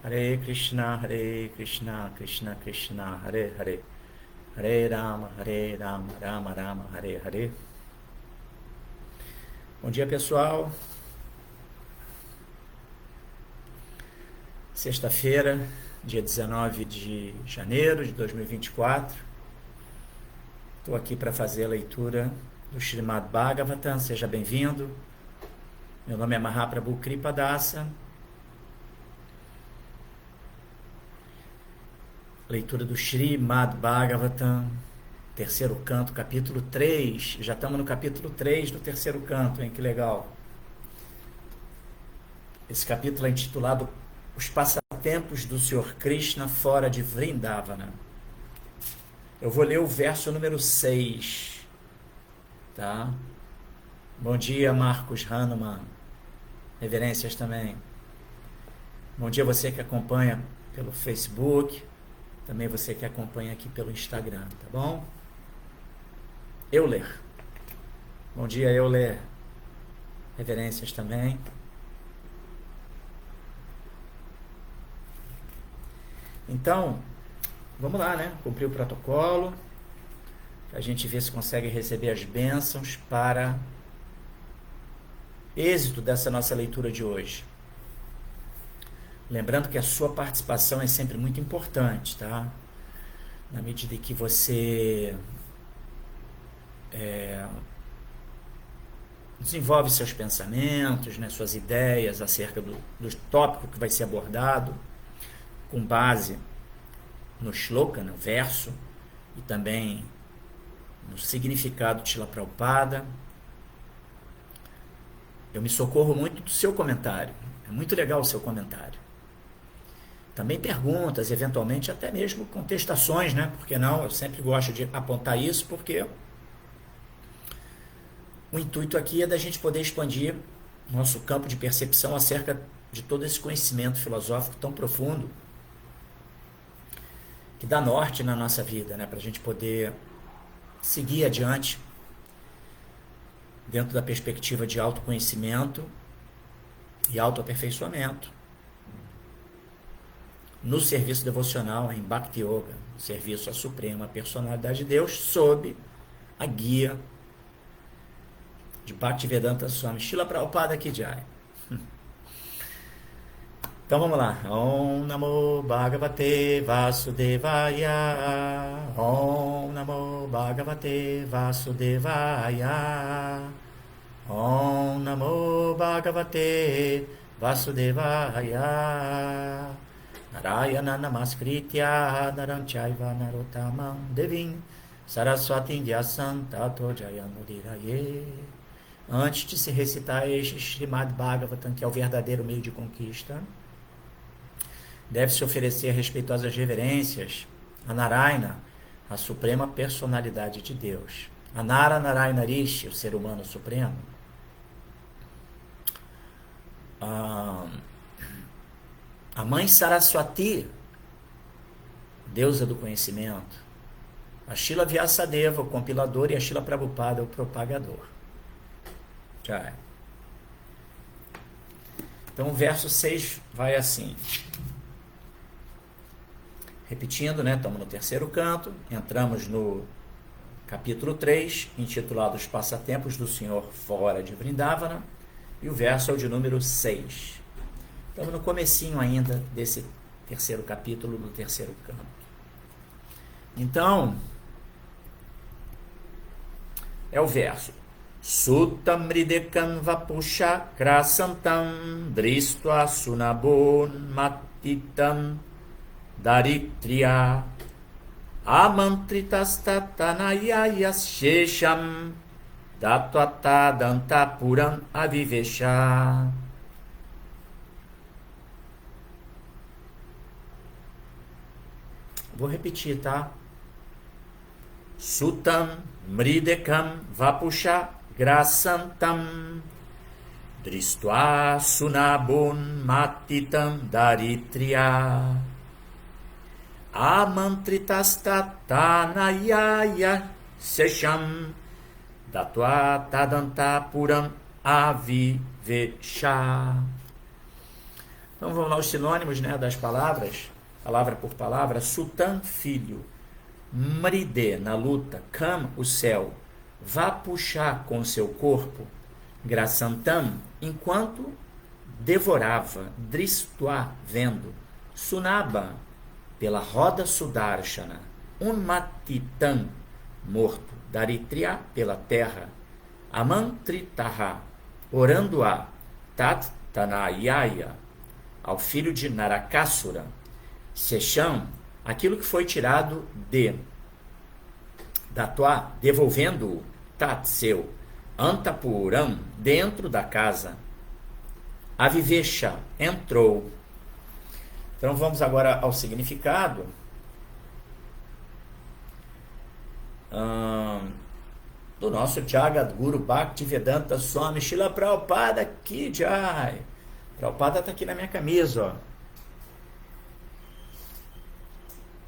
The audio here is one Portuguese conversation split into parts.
Hare Krishna, Krishna Krishna, Hare Hare, Hare Rama, Rama Rama, Hare Hare. Bom dia, pessoal. Sexta-feira, dia 19 de janeiro de 2024. Estou aqui para fazer a leitura do Srimad Bhagavatam. Seja bem-vindo. Meu nome é Mahaprabhu Kripadasa. Leitura do Srimad Bhagavatam, terceiro canto, capítulo 3. Já estamos no capítulo 3 do terceiro canto, hein? Que legal. Esse capítulo é intitulado Os Passatempos do Senhor Krishna fora de Vrindavana. Eu vou ler o verso número 6. Tá? Bom dia, Marcos Hanuman. Reverências também. Bom dia você que acompanha pelo Facebook. Também você que acompanha aqui pelo Instagram, tá bom? Euler. Bom dia, Euler. Reverências também. Então, vamos lá, né? Cumprir o protocolo. A gente vê se consegue receber as bênçãos para êxito dessa nossa leitura de hoje. Lembrando que a sua participação é sempre muito importante, tá? Na medida em que você desenvolve seus pensamentos, né, suas ideias acerca do tópico que vai ser abordado, com base no shloka, no verso, e também no significado de Srila Prabhupada. Eu me socorro muito do seu comentário. É muito legal o seu comentário. Também perguntas, eventualmente até mesmo contestações, né? Por que não? Eu sempre gosto de apontar isso, porque o intuito aqui é da gente poder expandir nosso campo de percepção acerca de todo esse conhecimento filosófico tão profundo que dá norte na nossa vida, né? Para a gente poder seguir adiante dentro da perspectiva de autoconhecimento e autoaperfeiçoamento no serviço devocional em Bhakti Yoga, serviço à Suprema Personalidade de Deus, sob a guia de Bhaktivedanta Swami Srila Prabhupada Ki Jai. Então vamos lá. Om Namo Bhagavate Vasudevaya. Om Namo Bhagavate Vasudevaya. Om Namo Bhagavate Vasudevaya. Narayana Namaskritya Naram Chaiva Narottamam Devim Saraswatim Vyasam Tato Jayamudiraye. Antes de se recitar este Srimad Bhagavatam, que é o verdadeiro meio de conquista, deve-se oferecer respeitosas reverências a Narayana, a suprema personalidade de Deus. A Nara Narayana Rishi, o ser humano supremo. A mãe Saraswati, deusa do conhecimento. A Srila Vyasadeva, o compilador, e a Srila Prabhupada, o propagador. Já. Então o verso 6 vai assim. Repetindo, né? Estamos no terceiro canto, entramos no capítulo 3, intitulado Os Passatempos do Senhor fora de Vrindavana, e o verso é o de número 6. Estamos no comecinho ainda desse terceiro capítulo do terceiro canto. Então, é o verso. Sutta mridekam vapusha krasantam dristva sunabon matitam daritriya amantritastatanayayas shesham datwatadantapuram avivesha. Vou repetir, tá? Sutam mridekam vapusha grasantam dristva sunabun matitam daritriya amantritastatanayaya sesham datva tadantapuram avivesha. Então vamos lá os sinônimos, né, das palavras, palavra por palavra. Sultan, filho. Mride, na luta. Kam, o céu. Vá puxar com seu corpo. Grasantam, enquanto devorava. Dristva, vendo. Sunaba, pela roda Sudarshana. Unmatitam, morto. Daritria, pela terra. Amantritaha, orando a Tat Tanayaya, ao filho de Narakasura. Secham, aquilo que foi tirado de Datua, devolvendo-o. Tat, seu. Antapuram, dentro da casa. Avivesha, entrou. Então vamos agora ao significado. Do nosso Jagadguru Bhaktivedanta Swami Srila Prabhupada Ki Jai. Prabhupada está aqui na minha camisa, ó.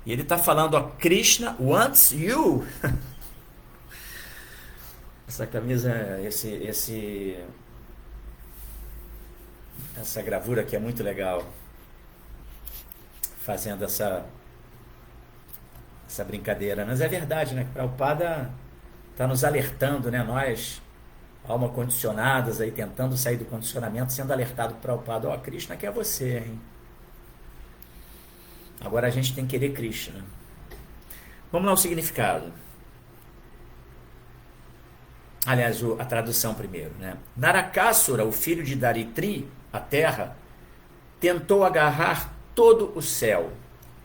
E ele está falando, ó, Krishna wants you. Essa camisa, essa gravura aqui é muito legal. Fazendo essa brincadeira. Mas é verdade, né? Que Prabhupada está nos alertando, né? Nós, alma condicionadas, aí tentando sair do condicionamento, sendo alertado por Prabhupada. Ó, Krishna quer você, hein? Agora a gente tem que querer Krishna. Vamos lá o significado. Aliás, a tradução primeiro, né? Narakasura, o filho de Daritri, a terra, tentou agarrar todo o céu,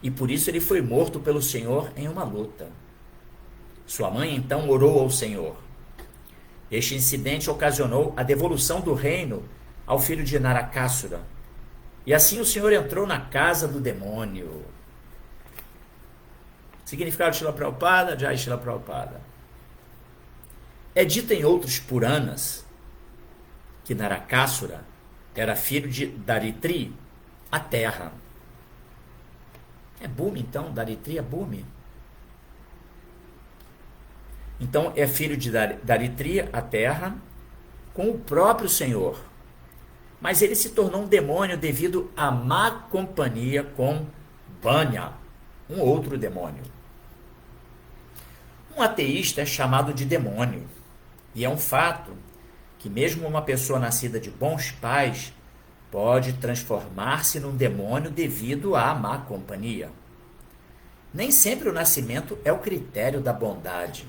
e por isso ele foi morto pelo Senhor em uma luta. Sua mãe então orou ao Senhor. Este incidente ocasionou a devolução do reino ao filho de Narakasura. E assim o Senhor entrou na casa do demônio. Significado de Srila Prabhupada, Jai Srila Prabhupada. É dito em outros Puranas que Narakasura era filho de Daritri, a terra. É Bhumi, então? Daritri é Bhumi. Então, é filho de Daritri, a terra, com o próprio Senhor. Mas ele se tornou um demônio devido à má companhia com Banya, um outro demônio. Um ateísta é chamado de demônio. E é um fato que mesmo uma pessoa nascida de bons pais pode transformar-se num demônio devido à má companhia. Nem sempre o nascimento é o critério da bondade.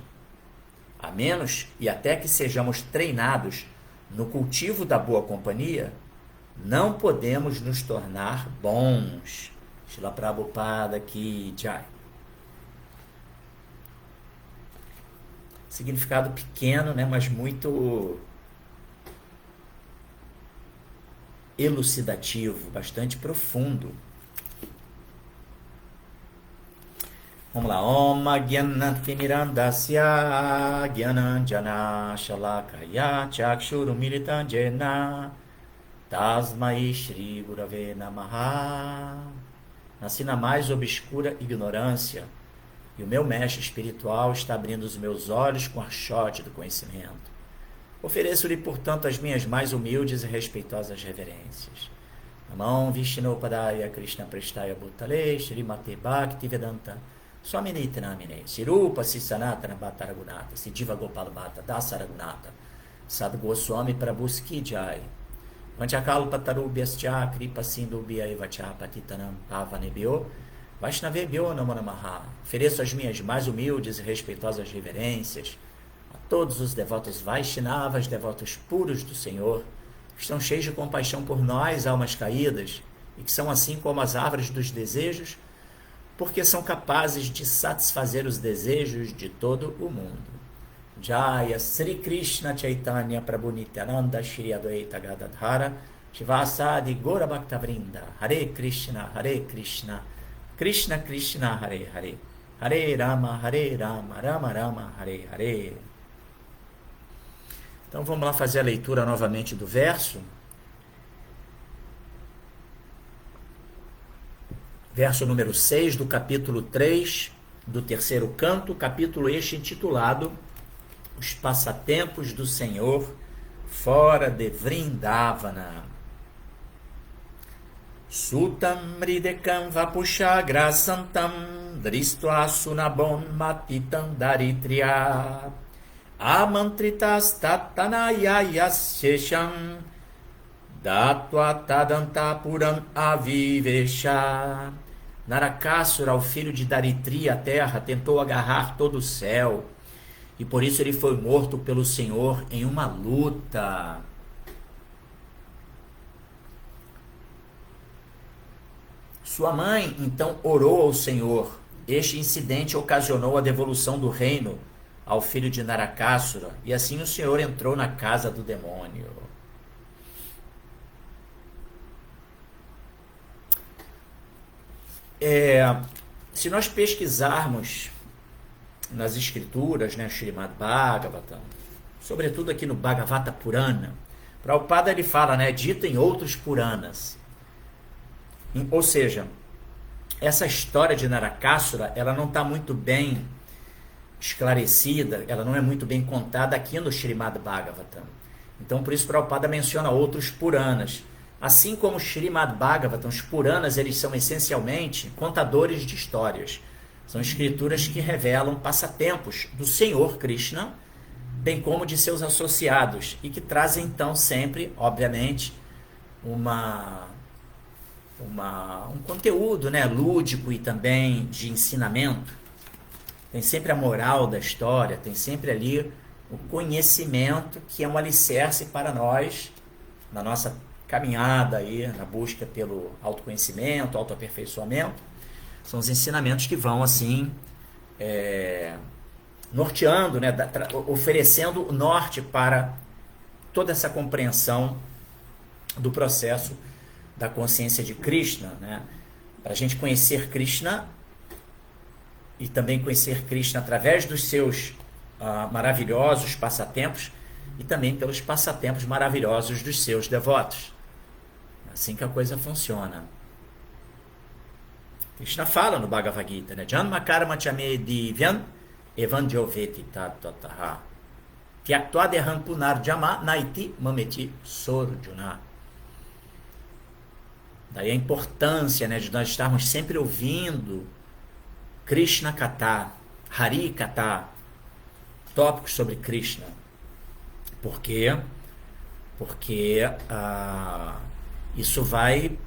A menos e até que sejamos treinados no cultivo da boa companhia, não podemos nos tornar bons. Srila Prabhupada Ki Jai. Significado pequeno, né, mas muito elucidativo, bastante profundo. Vamos lá. Om Gyanantimirandasya Gyananjana Shalakaya Chakshurumilitanjena Tasmai Shri Gurave Namaha. Nasci na mais obscura ignorância, e o meu mestre espiritual está abrindo os meus olhos com a archote do conhecimento. Ofereço-lhe, portanto, as minhas mais humildes e respeitosas reverências. Namam Vishnu Padaya Krishna Prestaya Bhutale Srimate Bhaktivedanta Swami Nityanamine Sirupa Sisanatana Bhattaragunata Siddhiva Gopala Bhatta Dasaragunata Sadgoswami Prabhu Ki Jai. Vanchakalpa Tarubhyascha Kripa Sindubhya Evacha Patitanam Pavanebhyo Vaishnavebhyo Namo Namaha. Ofereço as minhas mais humildes e respeitosas reverências a todos os devotos Vaishnavas, devotos puros do Senhor, que estão cheios de compaixão por nós, almas caídas, e que são assim como as árvores dos desejos, porque são capazes de satisfazer os desejos de todo o mundo. Jaya Sri Krishna Chaitanya Prabhu Nityananda Shri Advaita Gadadhara Shivasadi Gora Bhaktavrinda. Hare Krishna Krishna Krishna Hare Hare Hare Rama Rama Rama Hare Hare. Então vamos lá fazer a leitura novamente do verso. Verso número 6 do capítulo 3 do terceiro canto, capítulo este intitulado Os Passatempos do Senhor fora de Vrindavana. Sutam ridekam vapusha grasantam dristva sunabon matitam daritriya amantritas tatanayayas shesham datva tadanta puram avivesha. Narakasura, o filho de Daritri, a terra, tentou agarrar todo o céu, e por isso ele foi morto pelo Senhor em uma luta. Sua mãe então orou ao Senhor. Este incidente ocasionou a devolução do reino ao filho de Narakasura, e assim o Senhor entrou na casa do demônio. Se nós pesquisarmos nas escrituras, né, Srimad Bhagavatam, sobretudo aqui no Bhagavata Purana, Prabhupada ele fala, né, dito em outros Puranas. Ou seja, essa história de Narakasura, ela não está muito bem esclarecida, ela não é muito bem contada aqui no Srimad Bhagavatam. Então, por isso, Prabhupada menciona outros Puranas. Assim como o Srimad Bhagavatam, os Puranas, eles são essencialmente contadores de histórias. São escrituras que revelam passatempos do Senhor Krishna, bem como de seus associados, e que trazem, então, sempre, obviamente, um conteúdo, né, lúdico e também de ensinamento. Tem sempre a moral da história, tem sempre ali o conhecimento, que é um alicerce para nós, na nossa caminhada aí, na busca pelo autoconhecimento, autoaperfeiçoamento. São os ensinamentos que vão assim norteando, né, oferecendo o norte para toda essa compreensão do processo da consciência de Krishna, né? Para a gente conhecer Krishna e também conhecer Krishna através dos seus maravilhosos passatempos e também pelos passatempos maravilhosos dos seus devotos. Assim que a coisa funciona. Krishna fala no Bhagavad Gita, né? Janma karma chame divyan evanjoveti tatataha tyaktuadeham punarjama naiti mameti sorjuna. Daí a importância, né, de nós estarmos sempre ouvindo Krishna Katha, Hari Katha, tópicos sobre Krishna. Por quê? Porque isso vai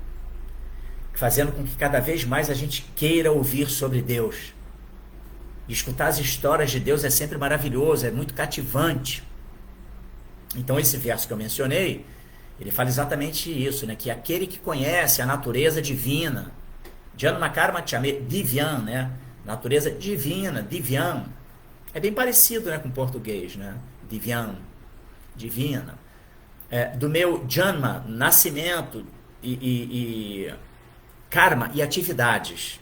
fazendo com que cada vez mais a gente queira ouvir sobre Deus. E escutar as histórias de Deus é sempre maravilhoso, é muito cativante. Então esse verso que eu mencionei, ele fala exatamente isso, né? Que aquele que conhece a natureza divina, Janma Karma Chame Divyan, né? Natureza divina, Divyan. É bem parecido, né, com o português, né? Divyan, divina. Do meu Janma, nascimento e karma e atividades.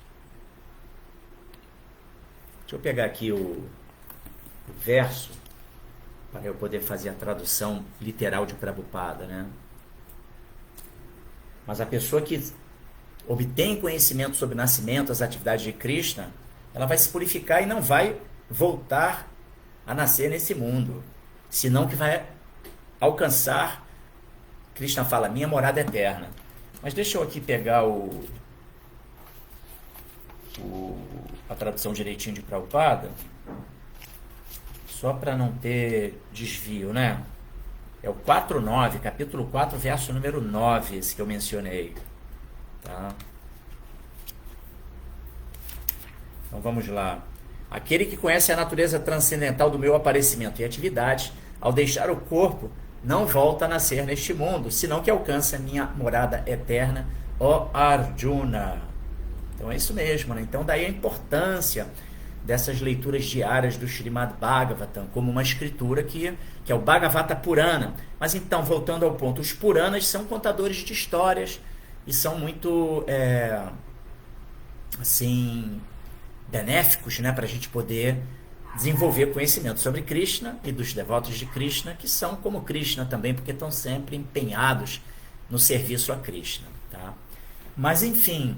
Deixa eu pegar aqui o verso para eu poder fazer a tradução literal de Prabhupada, né? Mas a pessoa que obtém conhecimento sobre o nascimento, as atividades de Krishna, ela vai se purificar e não vai voltar a nascer nesse mundo, senão que vai alcançar, Krishna fala, minha morada eterna. Mas deixa eu aqui pegar a tradução direitinho de Prabhupada, só para não ter desvio, né? É o 4.9, capítulo 4, verso número 9, esse que eu mencionei. Tá? Então vamos lá. Aquele que conhece a natureza transcendental do meu aparecimento e atividade, ao deixar o corpo, não volta a nascer neste mundo, senão que alcança minha morada eterna, ó Arjuna. Então é isso mesmo, né? Então daí a importância dessas leituras diárias do Srimad Bhagavatam, como uma escritura que é o Bhagavata Purana. Mas então, voltando ao ponto, os Puranas são contadores de histórias e são muito, assim, benéficos, né, para a gente poder desenvolver conhecimento sobre Krishna e dos devotos de Krishna, que são como Krishna também, porque estão sempre empenhados no serviço a Krishna. Tá? Mas, enfim,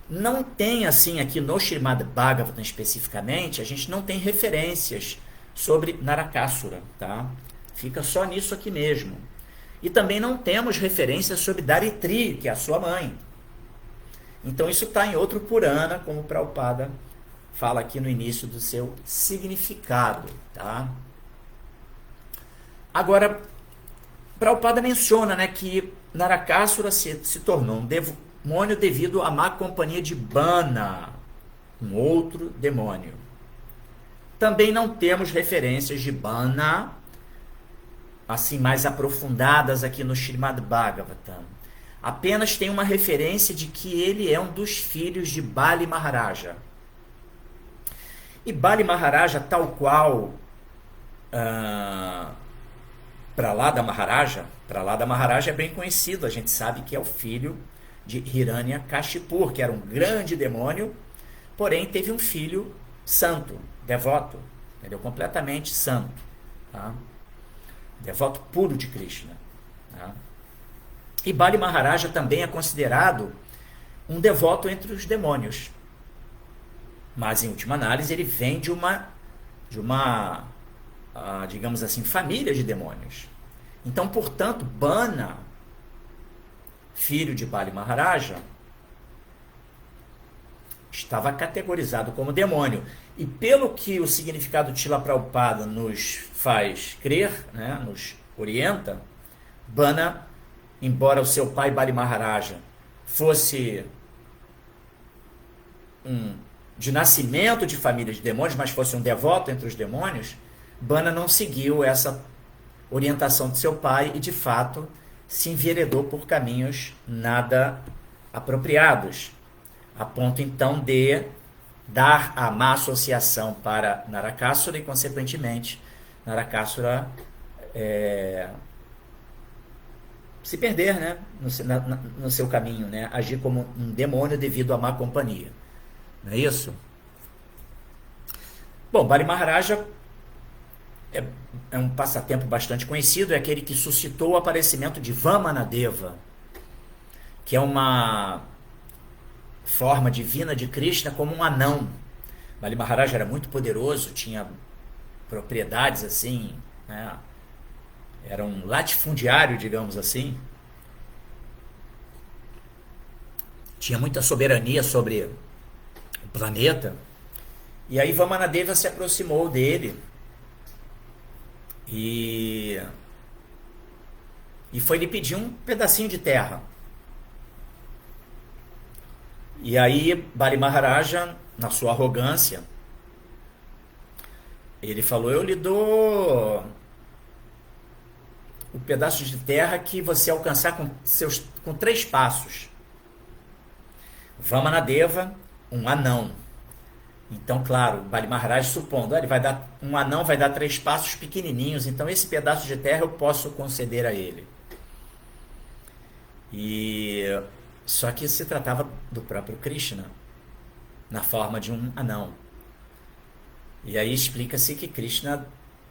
não tem, assim, aqui no Srimad Bhagavatam especificamente, a gente não tem referências sobre Narakasura, tá? Fica só nisso aqui mesmo. E também não temos referências sobre Daritri, que é a sua mãe. Então isso está em outro Purana, como o Prabhupada fala aqui no início do seu significado, tá? Agora, Prabhupada menciona, né, que Narakasura se tornou um demônio devido à má companhia de Bana, um outro demônio. Também não temos referências de Bana assim mais aprofundadas aqui no Srimad Bhagavatam. Apenas tem uma referência de que ele é um dos filhos de Bali Maharaja. E Bali Maharaja, tal qual Prahlada Maharaja é bem conhecido. A gente sabe que é o filho de Hiranyakashipu, que era um grande demônio, porém teve um filho santo, devoto, entendeu? Completamente santo, tá? Devoto puro de Krishna, tá? E Bali Maharaja também é considerado um devoto entre os demônios, mas em última análise ele vem de uma digamos assim, família de demônios. Então, portanto, Bana, filho de Bali Maharaja, estava categorizado como demônio. E pelo que o significado de Srila Prabhupada nos faz crer, né, nos orienta, Bana, embora o seu pai Bali Maharaja fosse de nascimento de família de demônios, mas fosse um devoto entre os demônios, Bana não seguiu essa orientação de seu pai e, de fato, se enveredou por caminhos nada apropriados, a ponto, então, de dar a má associação para Narakasura e, consequentemente, Narakasura se perder, né, no seu caminho, né, agir como um demônio devido à má companhia. Não é isso? Bom, Bali Maharaja é um passatempo bastante conhecido, é aquele que suscitou o aparecimento de Vamanadeva, que é uma forma divina de Krishna como um anão. Bali Maharaja era muito poderoso, tinha propriedades assim, né? Era um latifundiário, digamos assim. Tinha muita soberania sobre o planeta. E aí Vamanadeva se aproximou dele e foi lhe pedir um pedacinho de terra. E aí Bali Maharaja, na sua arrogância, ele falou: eu lhe dou o pedaço de terra que você alcançar com 3 passos. Vamanadeva, um anão. Então, claro, Bali Maharaj supondo, um anão vai dar 3 passos pequenininhos, então esse pedaço de terra eu posso conceder a ele. Só que se tratava do próprio Krishna, na forma de um anão. E aí explica-se que Krishna,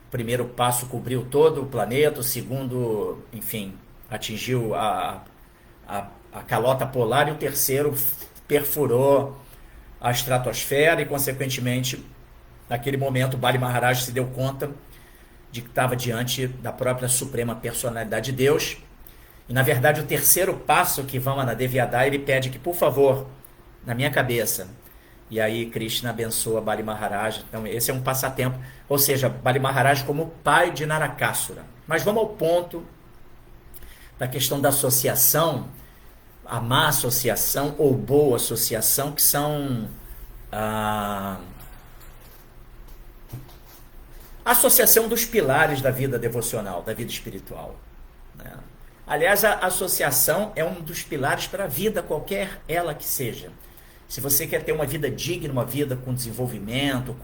o primeiro passo cobriu todo o planeta, o segundo, enfim, atingiu a calota polar, e o terceiro perfurou a estratosfera e, consequentemente, naquele momento, Bali Maharaj se deu conta de que estava diante da própria suprema personalidade de Deus. E, na verdade, o terceiro passo que Vamanadeva ia dar, ele pede que, por favor, na minha cabeça. E aí Krishna abençoa Bali Maharaj. Então, esse é um passatempo. Ou seja, Bali Maharaj como pai de Narakasura. Mas vamos ao ponto da questão da associação, a má associação ou boa associação, que são a associação dos pilares da vida devocional, da vida espiritual, né? Aliás, a associação é um dos pilares para a vida, qualquer ela que seja. Se você quer ter uma vida digna, uma vida com desenvolvimento,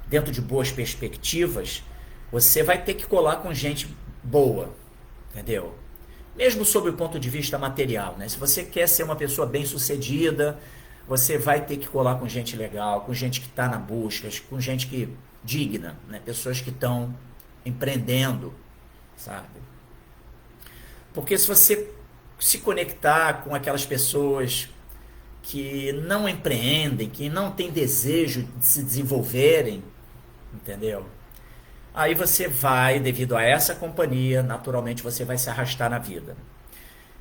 dentro de boas perspectivas, você vai ter que colar com gente boa, entendeu? Mesmo sob o ponto de vista material, né? Se você quer ser uma pessoa bem-sucedida, você vai ter que colar com gente legal, com gente que está na busca, com gente digna, né? Pessoas que estão empreendendo, sabe? Porque se você se conectar com aquelas pessoas que não empreendem, que não têm desejo de se desenvolverem, entendeu? Aí você vai, devido a essa companhia, naturalmente você vai se arrastar na vida.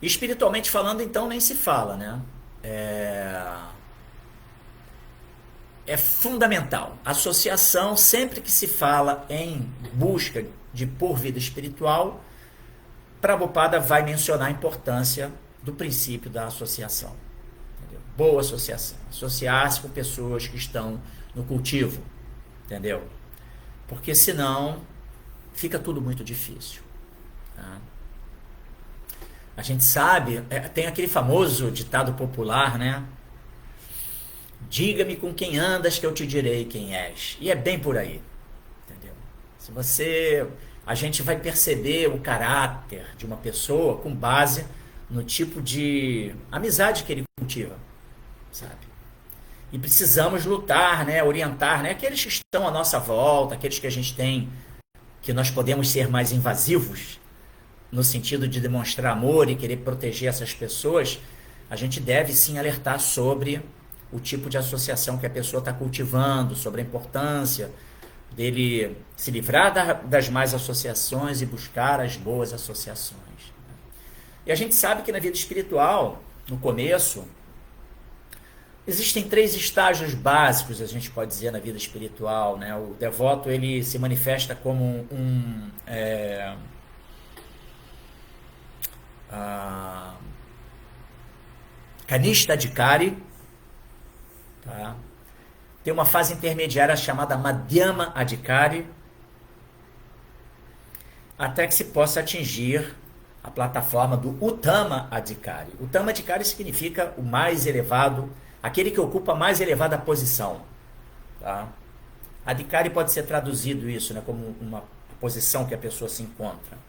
Espiritualmente falando, então, nem se fala, né? é fundamental. Associação, sempre que se fala em busca de por vida espiritual, Prabhupada vai mencionar a importância do princípio da associação. Entendeu? Boa associação. Associar-se com pessoas que estão no cultivo. Entendeu? Porque senão fica tudo muito difícil. Tá? A gente sabe, tem aquele famoso ditado popular, né? Diga-me com quem andas que eu te direi quem és. E é bem por aí. Entendeu? Se você... A gente vai perceber o caráter de uma pessoa com base no tipo de amizade que ele cultiva, sabe? E precisamos lutar, né, orientar, né, aqueles que estão à nossa volta, aqueles que a gente tem, que nós podemos ser mais invasivos, no sentido de demonstrar amor e querer proteger essas pessoas, a gente deve sim alertar sobre o tipo de associação que a pessoa está cultivando, sobre a importância dele se livrar das más associações e buscar as boas associações. E a gente sabe que na vida espiritual, no começo, existem 3 estágios básicos, a gente pode dizer, na vida espiritual, né? O devoto, ele se manifesta como Kanishta Adhikari, tá? Tem uma fase intermediária chamada Madhyama Adhikari, até que se possa atingir a plataforma do Uttama Adhikari. Uttama Adhikari significa o mais elevado, aquele que ocupa a mais elevada posição. Tá? Adhikari pode ser traduzido isso, né, como uma posição que a pessoa se encontra.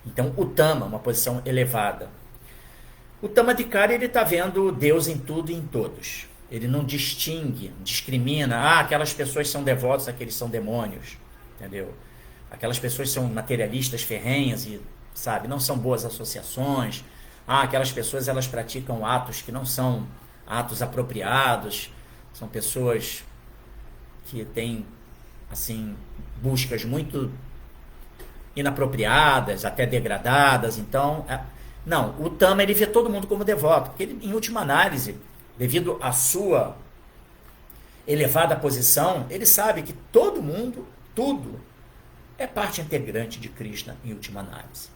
Então, Uttama, uma posição elevada. O Uttama Adhikari, ele está vendo Deus em tudo e em todos. Ele não distingue, discrimina. Aquelas pessoas são devotos, aqueles são demônios. Entendeu? Aquelas pessoas são materialistas ferrenhas e, sabe, não são boas associações. Aquelas pessoas, elas praticam atos que não são atos apropriados. São pessoas que têm, assim, buscas muito inapropriadas, até degradadas. Então, não, o Uttama, ele vê todo mundo como devoto. Porque ele, em última análise, devido à sua elevada posição, ele sabe que todo mundo, tudo, é parte integrante de Krishna em última análise.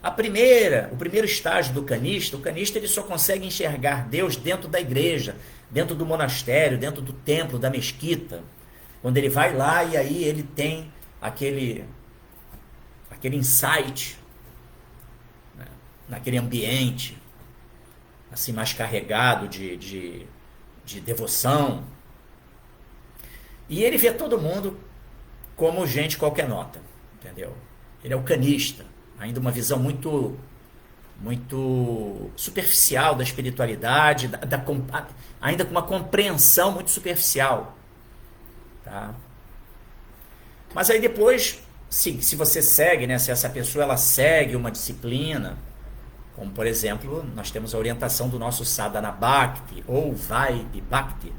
O primeiro estágio do Kanishta, o Kanishta, ele só consegue enxergar Deus dentro da igreja, dentro do monastério, dentro do templo, da mesquita. Quando ele vai lá e aí ele tem aquele insight, né, naquele ambiente assim mais carregado de devoção. E ele vê todo mundo como gente qualquer nota, entendeu? Ele é o Kanishta, ainda uma visão muito superficial da espiritualidade, ainda com uma compreensão muito superficial. Tá? Mas aí depois, se você segue, né, se essa pessoa ela segue uma disciplina, como por exemplo, nós temos a orientação do nosso Sadhana Bhakti, ou Vaidhi Bhakti,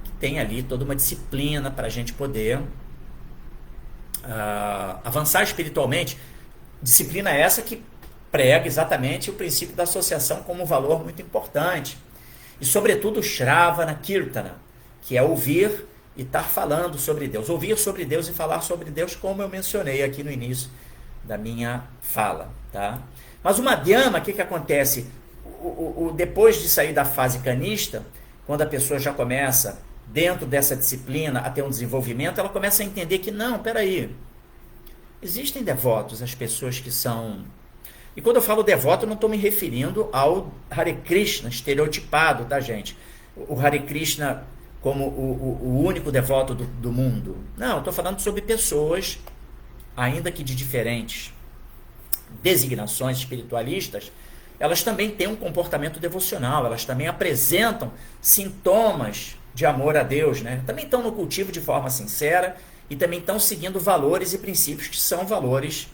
que tem ali toda uma disciplina para a gente poder avançar espiritualmente. Disciplina essa que prega exatamente o princípio da associação como um valor muito importante. E sobretudo o Shravana Kirtana, que é ouvir e estar falando sobre Deus. Ouvir sobre Deus e falar sobre Deus, como eu mencionei aqui no início da minha fala. Tá? Mas o Madhyama, o que acontece? Depois de sair da fase Kanishta, quando a pessoa já começa, dentro dessa disciplina, a ter um desenvolvimento, ela começa a entender que não, peraí, existem devotos, as pessoas que são... E quando eu falo devoto, eu não estou me referindo ao Hare Krishna estereotipado, tá, gente? O Hare Krishna como o único devoto do mundo. Não, eu estou falando sobre pessoas, ainda que de diferentes designações espiritualistas, elas também têm um comportamento devocional, elas também apresentam sintomas de amor a Deus, né? Também estão no cultivo de forma sincera e também estão seguindo valores e princípios que são valores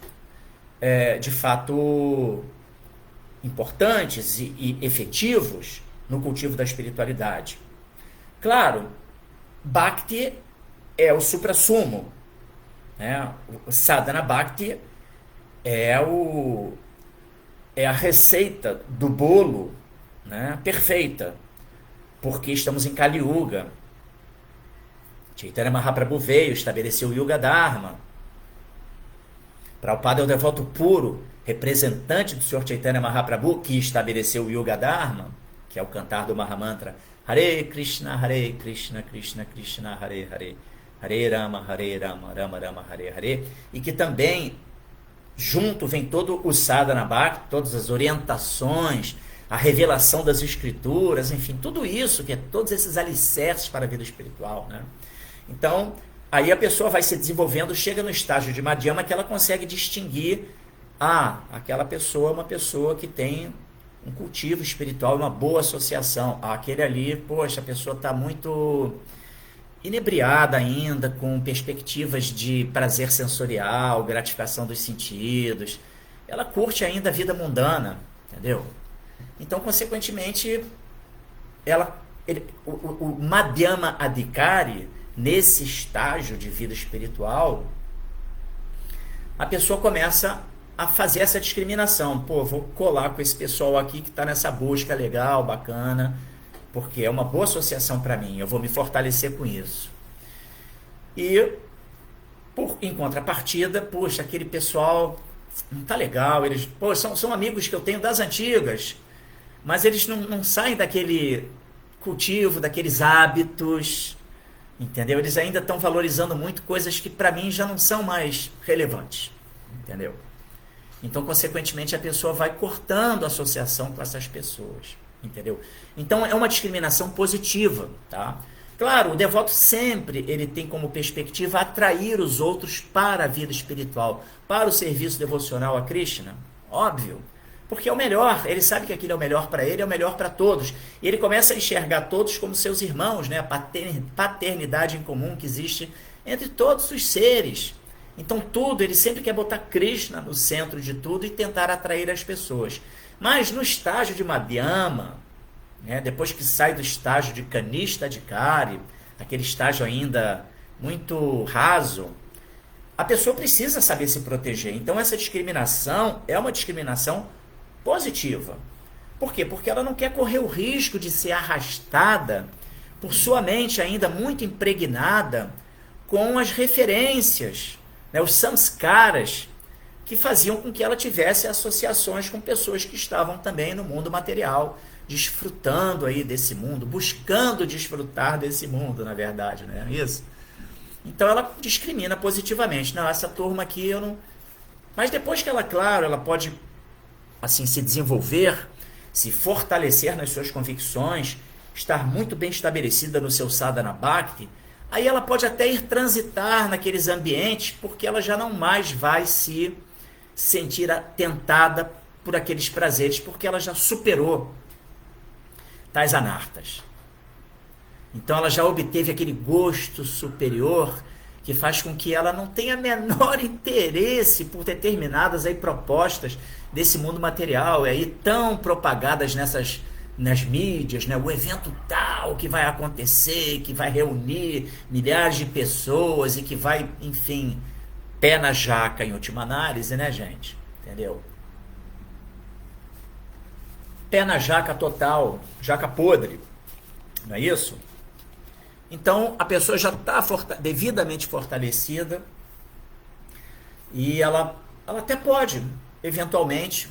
de fato importantes e efetivos no cultivo da espiritualidade. Claro, Bhakti é o suprassumo, né? O Sadhana Bhakti é a receita do bolo, né, perfeita. porque estamos em Kali Yuga. Chaitanya Mahaprabhu veio, estabeleceu o Yuga Dharma. Prabhupada é o devoto puro, representante do Sr. Chaitanya Mahaprabhu, que estabeleceu o Yuga Dharma, que é o cantar do Mahamantra Hare Krishna, Krishna Krishna, Hare Hare, Hare Rama, Rama Rama, Hare Hare, e que também, junto, vem todo o Sadhana Bhakti, todas as orientações, a revelação das escrituras, enfim, tudo isso, que é todos esses alicerces para a vida espiritual, né? Então, aí a pessoa vai se desenvolvendo, chega no estágio de Madhyama que ela consegue distinguir, aquela pessoa é uma pessoa que tem um cultivo espiritual, uma boa associação. Aquele ali, poxa, a pessoa está muito inebriada ainda, com perspectivas de prazer sensorial, gratificação dos sentidos. Ela curte ainda a vida mundana, entendeu? Então, consequentemente, o Madhyama Adhikari, nesse estágio de vida espiritual, a pessoa começa a fazer essa discriminação. Pô, vou colar com esse pessoal aqui que está nessa busca legal, bacana, porque é uma boa associação para mim, eu vou me fortalecer com isso. E, em contrapartida, poxa, aquele pessoal não tá legal, eles são amigos que eu tenho das antigas, mas eles não saem daquele cultivo, daqueles hábitos, entendeu? Eles ainda estão valorizando muito coisas que para mim já não são mais relevantes, entendeu? Então, consequentemente, a pessoa vai cortando a associação com essas pessoas, entendeu? Então, é uma discriminação positiva, tá? Claro, o devoto sempre ele tem como perspectiva atrair os outros para a vida espiritual, para o serviço devocional a Krishna, óbvio, porque é o melhor, ele sabe que aquilo é o melhor para ele, é o melhor para todos, e ele começa a enxergar todos como seus irmãos, né? A paternidade em comum que existe entre todos os seres. Então tudo, ele sempre quer botar Krishna no centro de tudo e tentar atrair as pessoas. Mas no estágio de Madhyama, né, depois que sai do estágio de Kanishta Adhikari, aquele estágio ainda muito raso, a pessoa precisa saber se proteger. Então essa discriminação é uma discriminação positiva. Por quê? Porque ela não quer correr o risco de ser arrastada por sua mente ainda muito impregnada com as referências, né, os samskaras, que faziam com que ela tivesse associações com pessoas que estavam também no mundo material, desfrutando aí desse mundo, buscando desfrutar desse mundo, na verdade, não é isso? Então ela discrimina positivamente. Não, essa turma aqui eu não... Mas depois que ela, claro, ela pode assim se desenvolver, se fortalecer nas suas convicções, estar muito bem estabelecida no seu sadhana bhakti, aí ela pode até ir transitar naqueles ambientes, porque ela já não mais vai se sentir tentada por aqueles prazeres, porque ela já superou tais anartas. Então ela já obteve aquele gosto superior que faz com que ela não tenha menor interesse por determinadas aí propostas desse mundo material, aí tão propagadas nas mídias, né? O evento tal que vai acontecer, que vai reunir milhares de pessoas e que vai, enfim, pé na jaca em última análise, né, gente? Entendeu? Pé na jaca total, jaca podre, não é isso? Então, a pessoa já está devidamente fortalecida e ela até pode, eventualmente,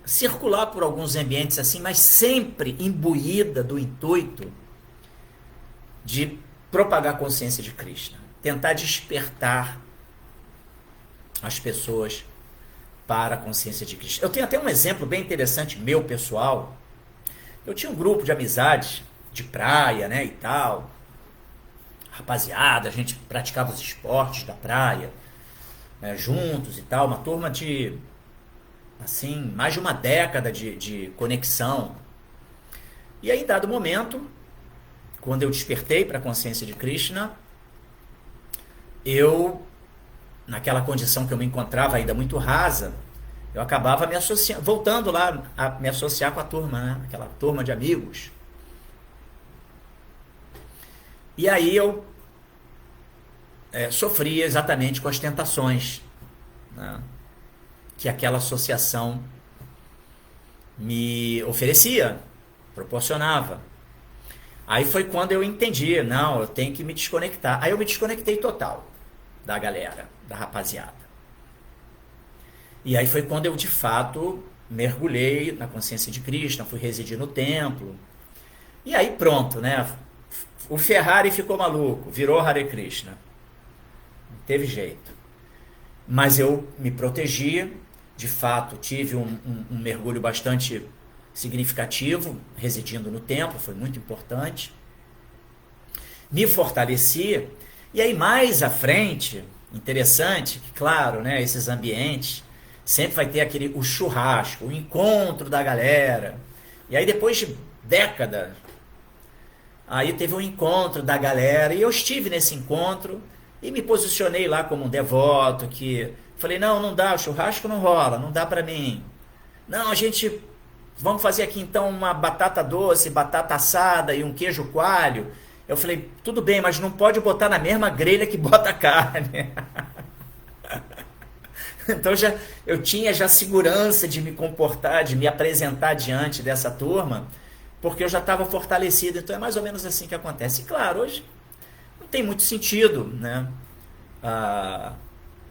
circular por alguns ambientes assim, mas sempre imbuída do intuito de propagar a consciência de Krishna, tentar despertar as pessoas para a consciência de Krishna. Eu tenho até um exemplo bem interessante, meu pessoal. Eu tinha um grupo de amizades de praia, né, e tal. Rapaziada, a gente praticava os esportes da praia, né, juntos e tal. Uma turma de, assim, mais de uma década de conexão. E aí, em dado momento, quando eu despertei para a consciência de Krishna, eu, naquela condição que eu me encontrava ainda muito rasa, eu acabava me associando, voltando lá a me associar com a turma, né, aquela turma de amigos. E aí eu sofria exatamente com as tentações, né, que aquela associação me oferecia. proporcionava. Aí foi quando eu entendi, não, eu tenho que me desconectar. Aí eu me desconectei total da galera, da rapaziada. E aí foi quando eu, de fato, mergulhei na consciência de Krishna, fui residir no templo. E aí pronto, né? O Ferrari ficou maluco, virou Hare Krishna. Não teve jeito. Mas eu me protegi, de fato, tive um mergulho bastante significativo, residindo no templo, foi muito importante. Me fortaleci, e aí mais à frente, interessante, que claro, né, esses ambientes, sempre vai ter o churrasco, o encontro da galera. E aí depois de décadas, aí teve um encontro da galera, e eu estive nesse encontro, e me posicionei lá como um devoto, que falei, não dá, o churrasco não rola, não dá pra mim. Não, vamos fazer aqui então uma batata doce, batata assada e um queijo coalho. Eu falei, tudo bem, mas não pode botar na mesma grelha que bota a carne. Então eu tinha já segurança de me comportar, de me apresentar diante dessa turma, porque eu já estava fortalecido. Então é mais ou menos assim que acontece. E claro, hoje não tem muito sentido, né?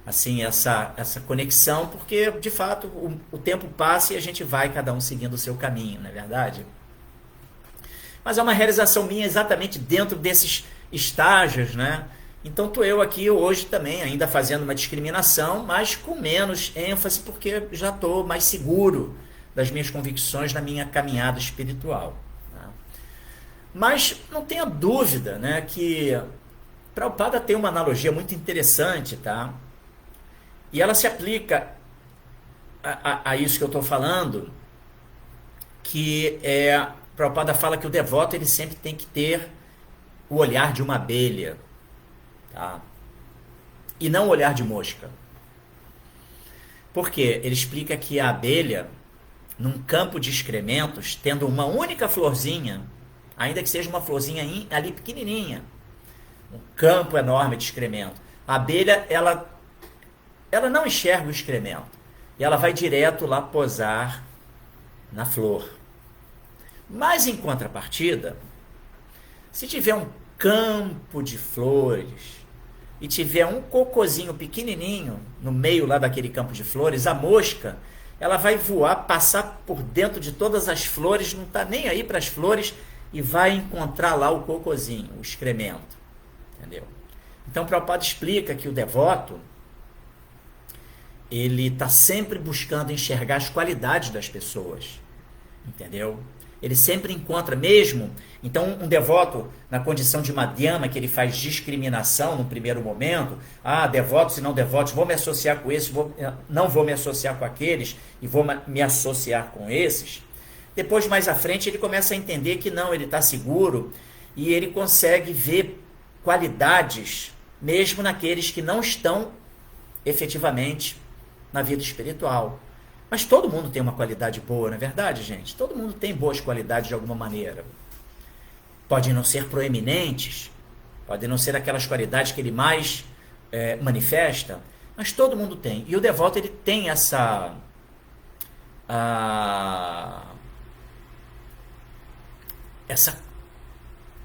Assim, essa conexão, porque de fato o tempo passa e a gente vai cada um seguindo o seu caminho, não é verdade? Mas é uma realização minha exatamente dentro desses estágios, né? Então estou eu aqui hoje também ainda fazendo uma discriminação, mas com menos ênfase, porque já estou mais seguro das minhas convicções na minha caminhada espiritual. Né? Mas não tenha dúvida, né, que Prabhupada tem uma analogia muito interessante, tá? E ela se aplica a isso que eu estou falando, que Prabhupada fala que o devoto ele sempre tem que ter o olhar de uma abelha, tá? E não o olhar de mosca. Por quê? Ele explica que a abelha, num campo de excrementos, tendo uma única florzinha, ainda que seja uma florzinha ali pequenininha, um campo enorme de excremento, a abelha, ela não enxerga o excremento. E ela vai direto lá posar na flor. Mas em contrapartida, se tiver um campo de flores e tiver um cocôzinho pequenininho no meio lá daquele campo de flores, a mosca, ela vai voar, passar por dentro de todas as flores, não está nem aí para as flores e vai encontrar lá o cocôzinho, o excremento. Entendeu? Então, Prabhupada explica que o devoto ele está sempre buscando enxergar as qualidades das pessoas, entendeu? Ele sempre encontra mesmo. Então, um devoto na condição de madhyama, que ele faz discriminação no primeiro momento, devotos e não devotos, vou me associar com esses, não vou me associar com aqueles, e vou me associar com esses. Depois, mais à frente, ele começa a entender que não, ele está seguro, e ele consegue ver qualidades, mesmo naqueles que não estão efetivamente na vida espiritual. Mas todo mundo tem uma qualidade boa, não é verdade, gente? Todo mundo tem boas qualidades de alguma maneira. Podem não ser proeminentes, podem não ser aquelas qualidades que ele mais manifesta, mas todo mundo tem. E o devoto, ele tem essa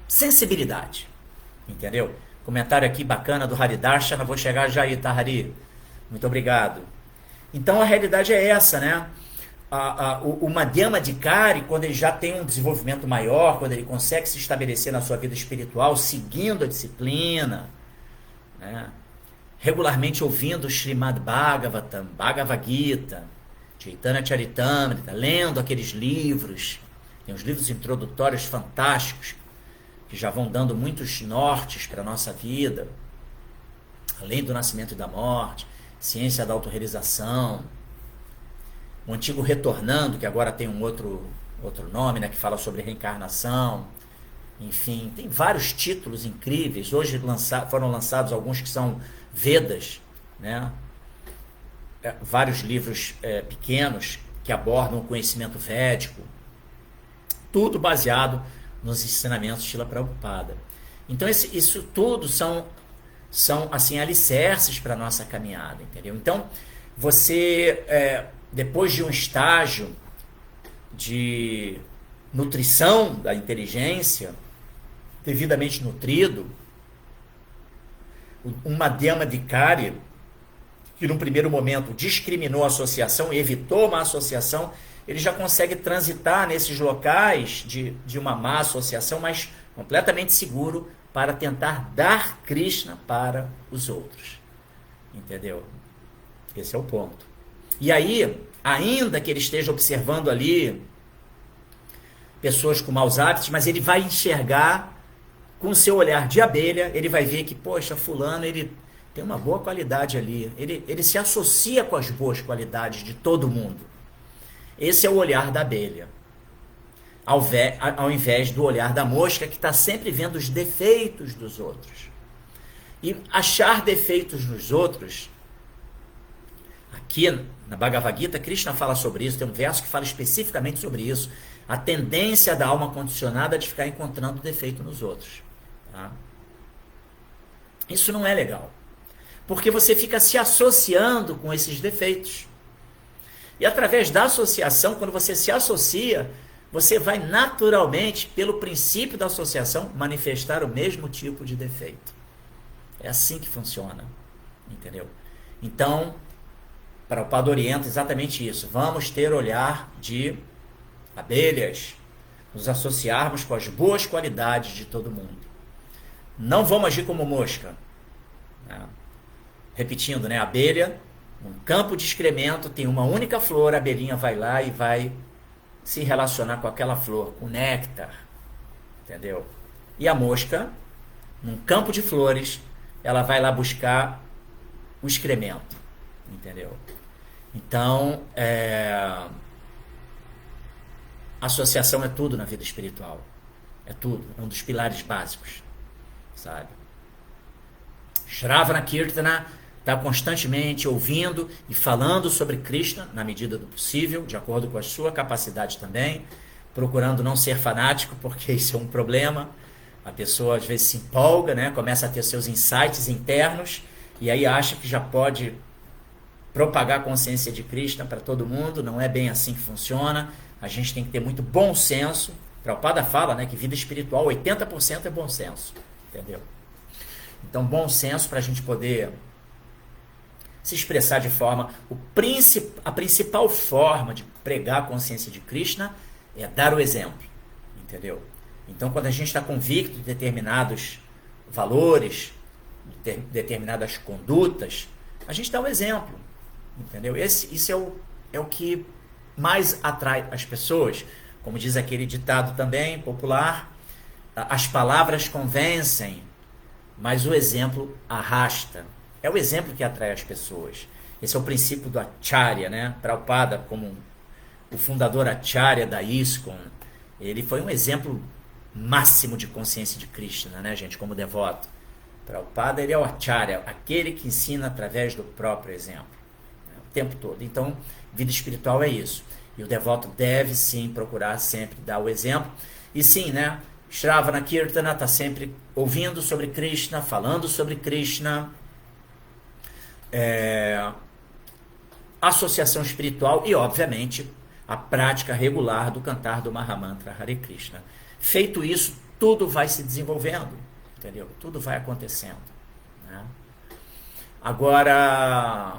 sensibilidade, entendeu? Comentário aqui bacana do Haridarshana, vou chegar já aí, tá, Hari? Muito obrigado. Então a realidade é essa, né? O Madhyama Adhikari, quando ele já tem um desenvolvimento maior, quando ele consegue se estabelecer na sua vida espiritual, seguindo a disciplina, né? Regularmente ouvindo o Srimad Bhagavatam, Bhagavad Gita, Chaitanya Charitamrita, lendo aqueles livros, tem uns livros introdutórios fantásticos, que já vão dando muitos nortes para a nossa vida, além do nascimento e da morte, ciência da autorrealização, o antigo Retornando, que agora tem um outro nome, né, que fala sobre reencarnação. Enfim, tem vários títulos incríveis. Hoje foram lançados alguns que são Vedas, né? Vários livros pequenos que abordam o conhecimento védico, tudo baseado nos ensinamentos de Srila Prabhupada. Então isso tudo são assim alicerces para a nossa caminhada, entendeu? Então você depois de um estágio de nutrição da inteligência, devidamente nutrido, uma Madhyama Adhikari, que num primeiro momento discriminou a associação, evitou uma associação, ele já consegue transitar nesses locais de uma má associação, mas completamente seguro para tentar dar Krishna para os outros. Entendeu? Esse é o ponto. E aí, ainda que ele esteja observando ali pessoas com maus hábitos, mas ele vai enxergar com o seu olhar de abelha, ele vai ver que, poxa, fulano, ele tem uma boa qualidade ali, ele se associa com as boas qualidades de todo mundo. Esse é o olhar da abelha, ao invés do olhar da mosca, que está sempre vendo os defeitos dos outros. E achar defeitos nos outros, aqui na Bhagavad Gita, Krishna fala sobre isso, tem um verso que fala especificamente sobre isso, a tendência da alma condicionada de ficar encontrando defeito nos outros. Tá? Isso não é legal, porque você fica se associando com esses defeitos. E através da associação, quando você se associa, você vai naturalmente, pelo princípio da associação, manifestar o mesmo tipo de defeito. É assim que funciona, entendeu? Então, Prabhupada orienta exatamente isso. Vamos ter olhar de abelhas, nos associarmos com as boas qualidades de todo mundo. Não vamos agir como mosca. Repetindo, né? Abelha, um campo de excremento, tem uma única flor, a abelhinha vai lá e vai se relacionar com aquela flor, com néctar. Entendeu? E a mosca, num campo de flores, ela vai lá buscar o excremento. Entendeu? Então, associação é tudo na vida espiritual. É tudo. É um dos pilares básicos. Sabe? Shravana Kirtana está constantemente ouvindo e falando sobre Krishna, na medida do possível, de acordo com a sua capacidade também, procurando não ser fanático, porque isso é um problema. A pessoa às vezes se empolga, né? Começa a ter seus insights internos, e aí acha que já pode propagar a consciência de Krishna para todo mundo. Não é bem assim que funciona. A gente tem que ter muito bom senso. Prabhupada fala, né, que vida espiritual, 80% é bom senso. Entendeu? Então, bom senso para a gente poder se expressar de forma... A principal forma de pregar a consciência de Krishna é dar o exemplo. Entendeu? Então, quando a gente está convicto de determinados valores, de determinadas condutas, a gente dá o exemplo. Entendeu? Isso é o que mais atrai as pessoas. Como diz aquele ditado também popular, as palavras convencem, mas o exemplo arrasta. É o exemplo que atrai as pessoas. Esse é o princípio do Acharya, né? Prabhupada, como o fundador Acharya da ISKCON, ele foi um exemplo máximo de consciência de Krishna, né, gente, como devoto. Prabhupada, ele é o Acharya, aquele que ensina através do próprio exemplo, né, o tempo todo. Então, vida espiritual é isso. E o devoto deve, sim, procurar sempre dar o exemplo. E sim, né, Shravana Kirtana está sempre ouvindo sobre Krishna, falando sobre Krishna, associação espiritual e, obviamente, a prática regular do cantar do Mahamantra Hare Krishna. Feito isso, tudo vai se desenvolvendo, entendeu? Tudo vai acontecendo, né? Agora,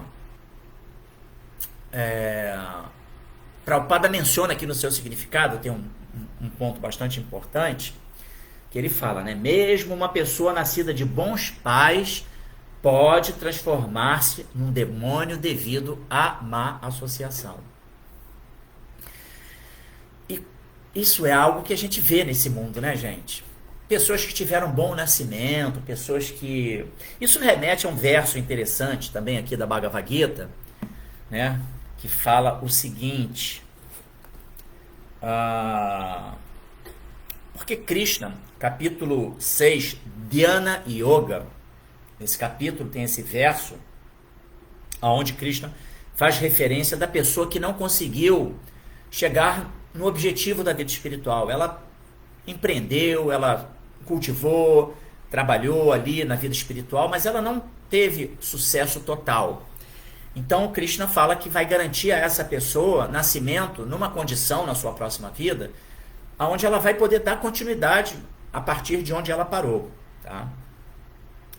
Prabhupada menciona aqui no seu significado, tem um ponto bastante importante, que ele fala, né? Mesmo uma pessoa nascida de bons pais pode transformar-se num demônio devido à má associação. E isso é algo que a gente vê nesse mundo, né, gente? Pessoas que tiveram bom nascimento, pessoas que... Isso remete a um verso interessante também aqui da Bhagavad Gita, né? Que fala o seguinte... porque Krishna, capítulo 6, Dhyana Yoga, nesse capítulo tem esse verso, onde Krishna faz referência da pessoa que não conseguiu chegar no objetivo da vida espiritual. Ela empreendeu, ela cultivou, trabalhou ali na vida espiritual, mas ela não teve sucesso total. Então, Krishna fala que vai garantir a essa pessoa nascimento numa condição na sua próxima vida onde ela vai poder dar continuidade a partir de onde ela parou. Tá?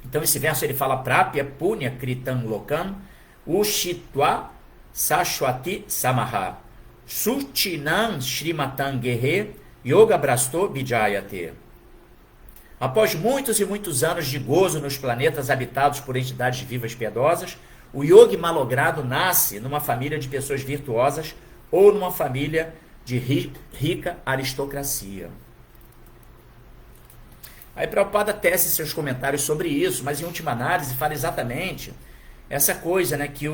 Então esse verso ele fala Prapya Punya Kritam Lokam Ushitwa Sashwati Samaha Suchinam Srimatan Gehe Yoga Brasto Vijayate. Após muitos e muitos anos de gozo nos planetas habitados por entidades vivas piedosas, o yogi malogrado nasce numa família de pessoas virtuosas ou numa família de rica aristocracia. Aí Prabhupada tece seus comentários sobre isso, mas em última análise fala exatamente essa coisa, né, que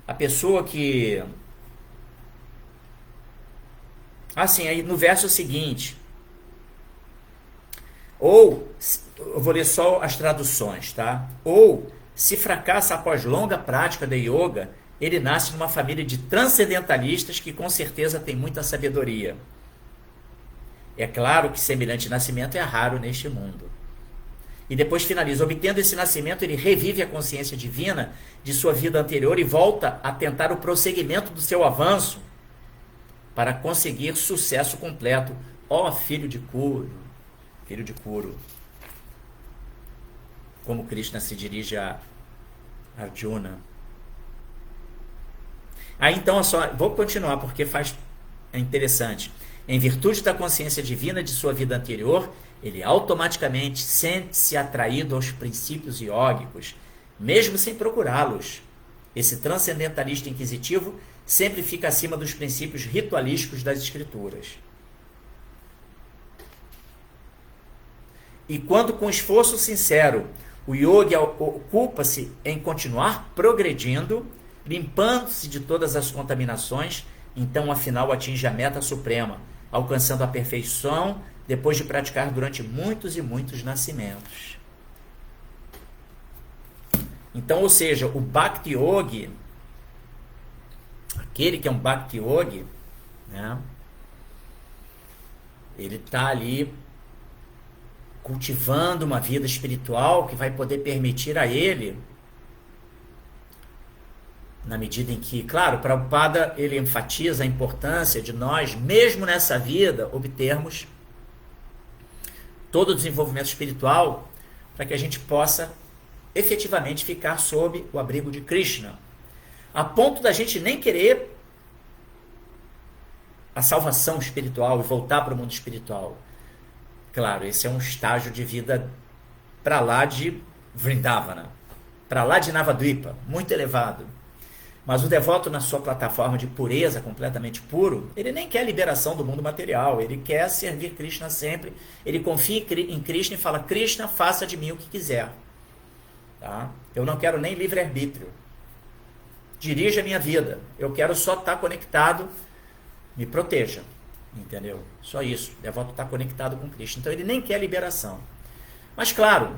a pessoa que... Assim, aí no verso seguinte, ou, eu vou ler só as traduções, tá? Ou, se fracassa após longa prática de yoga, ele nasce numa família de transcendentalistas que com certeza tem muita sabedoria. É claro que semelhante nascimento é raro neste mundo. E depois finaliza, obtendo esse nascimento, ele revive a consciência divina de sua vida anterior e volta a tentar o prosseguimento do seu avanço para conseguir sucesso completo. Ó filho de Kuru, filho de Kuru. Como Krishna se dirige a Arjuna. Aí então, vou continuar porque é interessante. Em virtude da consciência divina de sua vida anterior, ele automaticamente sente-se atraído aos princípios iógicos, mesmo sem procurá-los. Esse transcendentalista inquisitivo sempre fica acima dos princípios ritualísticos das escrituras. E quando com esforço sincero o yogi ocupa-se em continuar progredindo, limpando-se de todas as contaminações, então afinal atinge a meta suprema, alcançando a perfeição depois de praticar durante muitos e muitos nascimentos. Então, ou seja, o Bhakti Yogi, aquele que é um Bhakti Yogi, né, ele está ali cultivando uma vida espiritual que vai poder permitir a ele, na medida em que, claro, Prabhupada ele enfatiza a importância de nós, mesmo nessa vida, obtermos todo o desenvolvimento espiritual para que a gente possa efetivamente ficar sob o abrigo de Krishna, a ponto da gente nem querer a salvação espiritual e voltar para o mundo espiritual. Claro, esse é um estágio de vida para lá de Vrindavana, para lá de Navadvipa, muito elevado. Mas o devoto, na sua plataforma de pureza, completamente puro, ele nem quer a liberação do mundo material, ele quer servir Krishna sempre, ele confia em Krishna e fala, Krishna, faça de mim o que quiser. Tá? Eu não quero nem livre-arbítrio. Dirija a minha vida. Eu quero só estar conectado, me proteja. Entendeu? Só isso. O devoto está conectado com Krishna. Então ele nem quer liberação. Mas claro,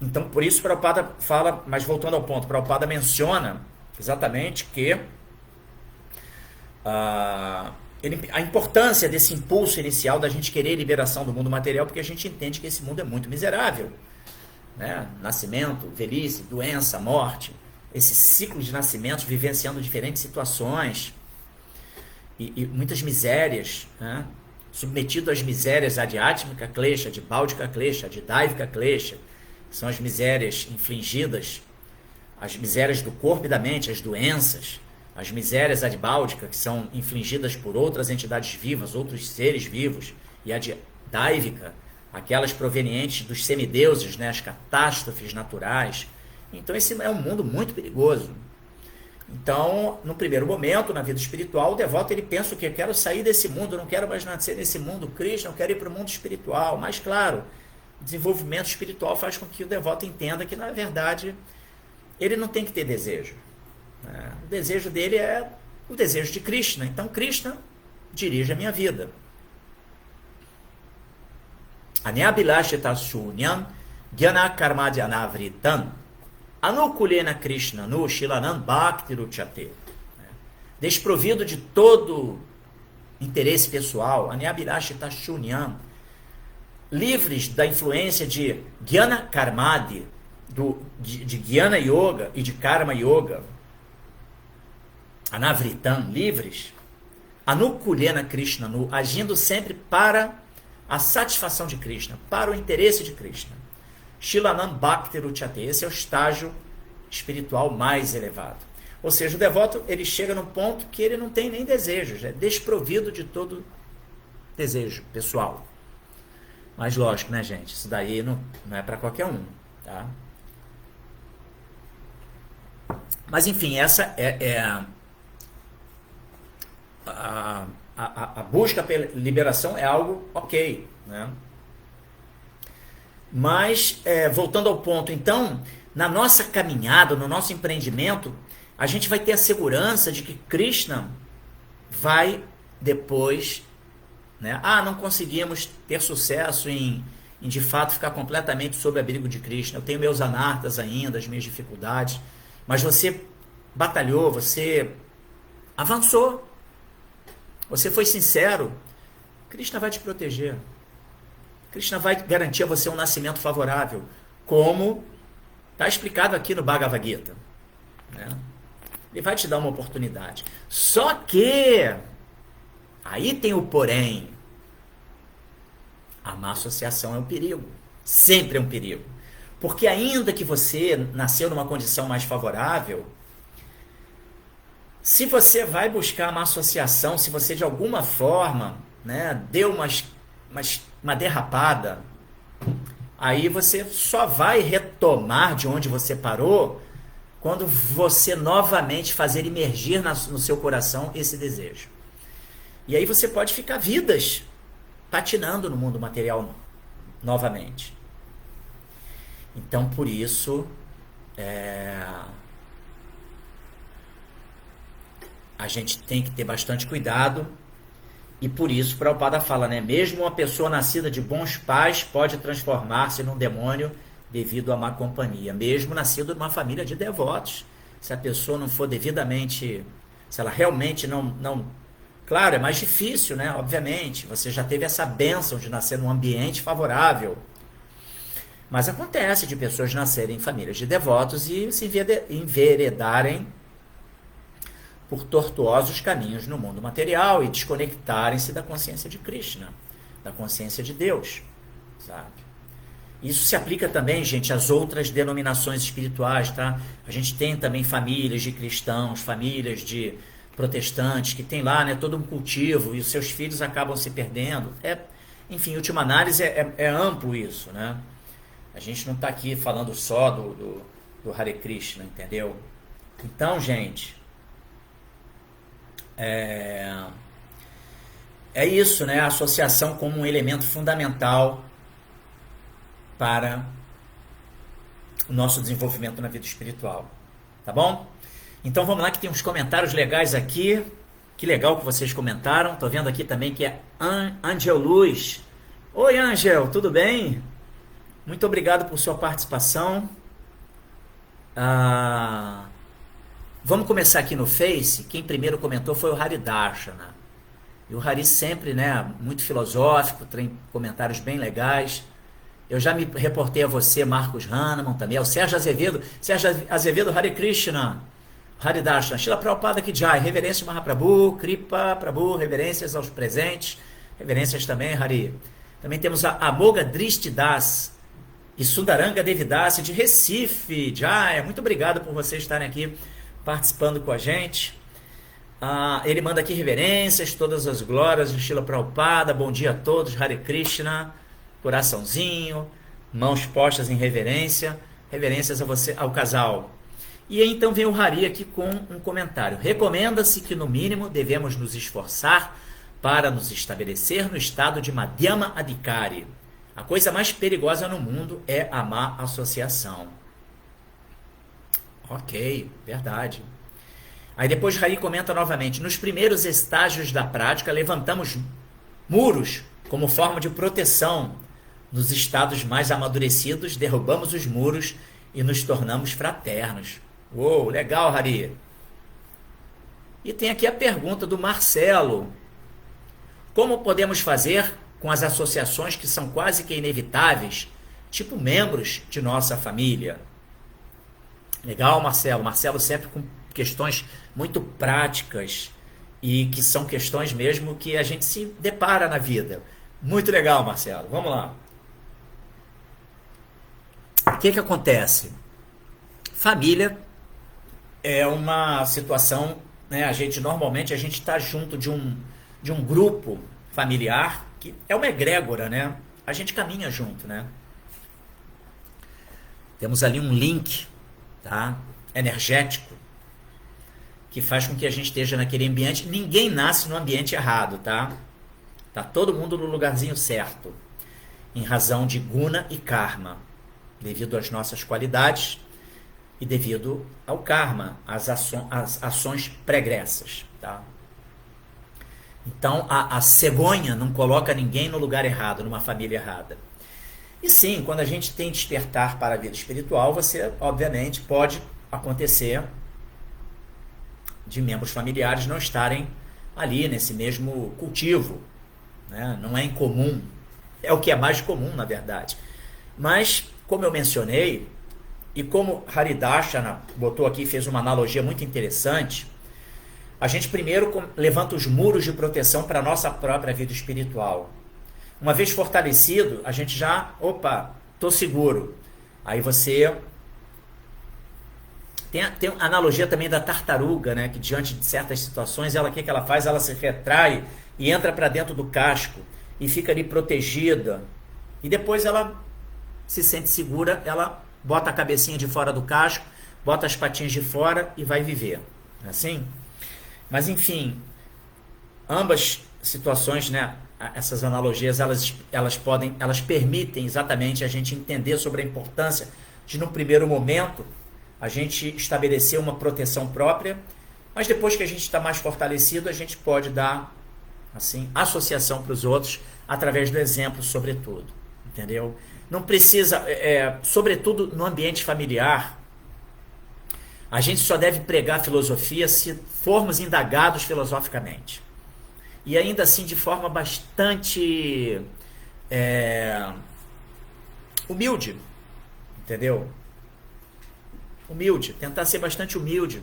então por isso Prabhupada fala, mas voltando ao ponto, Prabhupada menciona exatamente que a importância desse impulso inicial da gente querer liberação do mundo material, porque a gente entende que esse mundo é muito miserável. Né? Nascimento, velhice, doença, morte, esse ciclo de nascimentos, vivenciando diferentes situações e muitas misérias, né? Submetido às misérias adhyatmika klesha, de báudica klesha, de daivika klesha, que são as misérias infligidas, as misérias do corpo e da mente, as doenças, as misérias adibáudicas, que são infligidas por outras entidades vivas, outros seres vivos, e a daivika, aquelas provenientes dos semideuses, né, as catástrofes naturais. Então esse é um mundo muito perigoso. Então, no primeiro momento, na vida espiritual, o devoto ele pensa o que? Eu quero sair desse mundo, não quero mais nascer nesse mundo Krishna, eu quero ir para o mundo espiritual. Mas, claro, o desenvolvimento espiritual faz com que o devoto entenda que, na verdade, ele não tem que ter desejo. Né? O desejo dele é o desejo de Krishna. Então, Krishna dirige a minha vida. Anyabilashita shunyam gyana karmadya anavritam anukulena Krishna nu shilanam bhakti ruchate. Desprovido de todo interesse pessoal, Anyabilashita shunyam, livres da influência de Gyana Karmadi, de Gyana Yoga e de Karma Yoga, Anavritam, livres, Anukulena Krishnanu, agindo sempre para a satisfação de Krishna, para o interesse de Krishna. Shilanam Bhakti Ruchate, esse é o estágio espiritual mais elevado. Ou seja, o devoto, ele chega num ponto que ele não tem nem desejos, é desprovido de todo desejo pessoal. Mas lógico, né, gente? Isso daí não é para qualquer um, tá? Mas enfim, essa é a busca pela liberação é algo ok, né? Mas, voltando ao ponto, então, na nossa caminhada, no nosso empreendimento, a gente vai ter a segurança de que Krishna vai depois, né? Não conseguimos ter sucesso em de fato ficar completamente sob o abrigo de Krishna. Eu tenho meus anartas ainda, as minhas dificuldades, mas você batalhou, você avançou, você foi sincero, Krishna vai te proteger. Krishna vai garantir a você um nascimento favorável, como está explicado aqui no Bhagavad Gita, né? Ele vai te dar uma oportunidade. Só que, aí tem o porém, a má associação é um perigo, sempre é um perigo. Porque ainda que você nasceu numa condição mais favorável, se você vai buscar uma associação, se você de alguma forma, né, deu uma derrapada, aí você só vai retomar de onde você parou quando você novamente fazer emergir no seu coração esse desejo. E aí você pode ficar vidas patinando no mundo material novamente. Então, por isso, a gente tem que ter bastante cuidado. E por isso, Prabhupada fala, né? Mesmo uma pessoa nascida de bons pais pode transformar-se num demônio devido à má companhia. Mesmo nascido numa família de devotos. Se a pessoa não for devidamente... Se ela realmente não... Claro, é mais difícil, né? Obviamente. Você já teve essa bênção de nascer num ambiente favorável. Mas acontece de pessoas nascerem em famílias de devotos e se enveredarem por tortuosos caminhos no mundo material e desconectarem-se da consciência de Krishna, da consciência de Deus, sabe? Isso se aplica também, gente, às outras denominações espirituais, tá? A gente tem também famílias de cristãos, famílias de protestantes, que tem lá, né, todo um cultivo e os seus filhos acabam se perdendo. Enfim, em última análise, é amplo isso, né? A gente não está aqui falando só do Hare Krishna, entendeu? Então, gente... É isso, né? A associação como um elemento fundamental para o nosso desenvolvimento na vida espiritual. Tá bom? Então vamos lá que tem uns comentários legais aqui. Que legal que vocês comentaram. Tô vendo aqui também que é Angel Luz. Oi, Angel, tudo bem? Muito obrigado por sua participação. Vamos começar aqui no Face. Quem primeiro comentou foi o Hari Darshana. E o Hari sempre, né, muito filosófico, tem comentários bem legais. Eu já me reportei a você, Marcos Hahnemann, também, ao Sérgio Azevedo, Hare Krishna, Hari Darshana, Srila Prabhupada Ki Jai, reverências Mahaprabhu, Kripa Prabhu, reverências aos presentes, reverências também, Hari. Também temos a Amoga Dristidas e Sundaranga Devidasi de Recife, Jai, muito obrigado por vocês estarem aqui participando com a gente. Ele manda aqui reverências, todas as glórias de Srila Prabhupada, bom dia a todos, Hare Krishna, coraçãozinho, mãos postas em reverência, reverências a você, ao casal. E aí, então vem o Hari aqui com um comentário. Recomenda-se que no mínimo devemos nos esforçar para nos estabelecer no estado de Madhyama Adhikari. A coisa mais perigosa no mundo é a má associação. Ok, verdade. Aí depois Hari comenta novamente. Nos primeiros estágios da prática, levantamos muros como forma de proteção. Nos estados mais amadurecidos, derrubamos os muros e nos tornamos fraternos. Uou, legal, Hari. E tem aqui a pergunta do Marcelo. Como podemos fazer com as associações que são quase que inevitáveis, tipo membros de nossa família? Legal, Marcelo. Marcelo sempre com questões muito práticas e que são questões mesmo que a gente se depara na vida. Muito legal, Marcelo. Vamos lá. O que acontece? Família é uma situação, né? Normalmente a gente está junto de um grupo familiar que é uma egrégora, né? A gente caminha junto, né? Temos ali um link, tá? Energético, que faz com que a gente esteja naquele ambiente. Ninguém nasce no ambiente errado, tá? Tá todo mundo no lugarzinho certo, em razão de guna e karma, devido às nossas qualidades e devido ao karma, às ações pregressas, tá? Então, a cegonha não coloca ninguém no lugar errado, numa família errada. E sim, quando a gente tem despertar para a vida espiritual, você, obviamente, pode acontecer de membros familiares não estarem ali nesse mesmo cultivo, né? Não é incomum, é o que é mais comum, na verdade. Mas, como eu mencionei, e como Haridashana botou aqui, fez uma analogia muito interessante, a gente primeiro levanta os muros de proteção para a nossa própria vida espiritual. Uma vez fortalecido, a gente já, tô seguro. Aí você... Tem a analogia também da tartaruga, né? Que diante de certas situações, o que ela faz? Ela se retrai e entra para dentro do casco e fica ali protegida. E depois ela se sente segura, ela bota a cabecinha de fora do casco, bota as patinhas de fora e vai viver. Assim? Mas enfim, ambas situações, né? Essas analogias, elas permitem exatamente a gente entender sobre a importância de, no primeiro momento, a gente estabelecer uma proteção própria, mas depois que a gente está mais fortalecido, a gente pode dar, assim, associação para os outros através do exemplo, sobretudo, entendeu? Não precisa, sobretudo no ambiente familiar, a gente só deve pregar filosofia se formos indagados filosoficamente. E ainda assim de forma bastante humilde, entendeu? Humilde, tentar ser bastante humilde,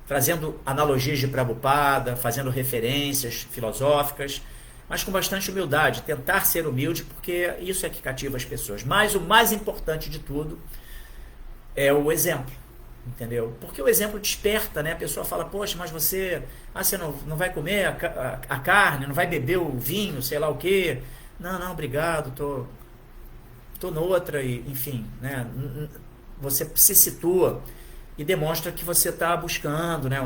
trazendo analogias de Prabhupada, fazendo referências filosóficas, mas com bastante humildade, tentar ser humilde, porque isso é que cativa as pessoas. Mas o mais importante de tudo é o exemplo, entendeu? Porque o exemplo desperta, né? A pessoa fala, poxa, mas você não vai comer a carne, não vai beber o vinho, sei lá o quê. Não, obrigado, tô noutra, e, enfim, né? Você se situa e demonstra que você está buscando, né?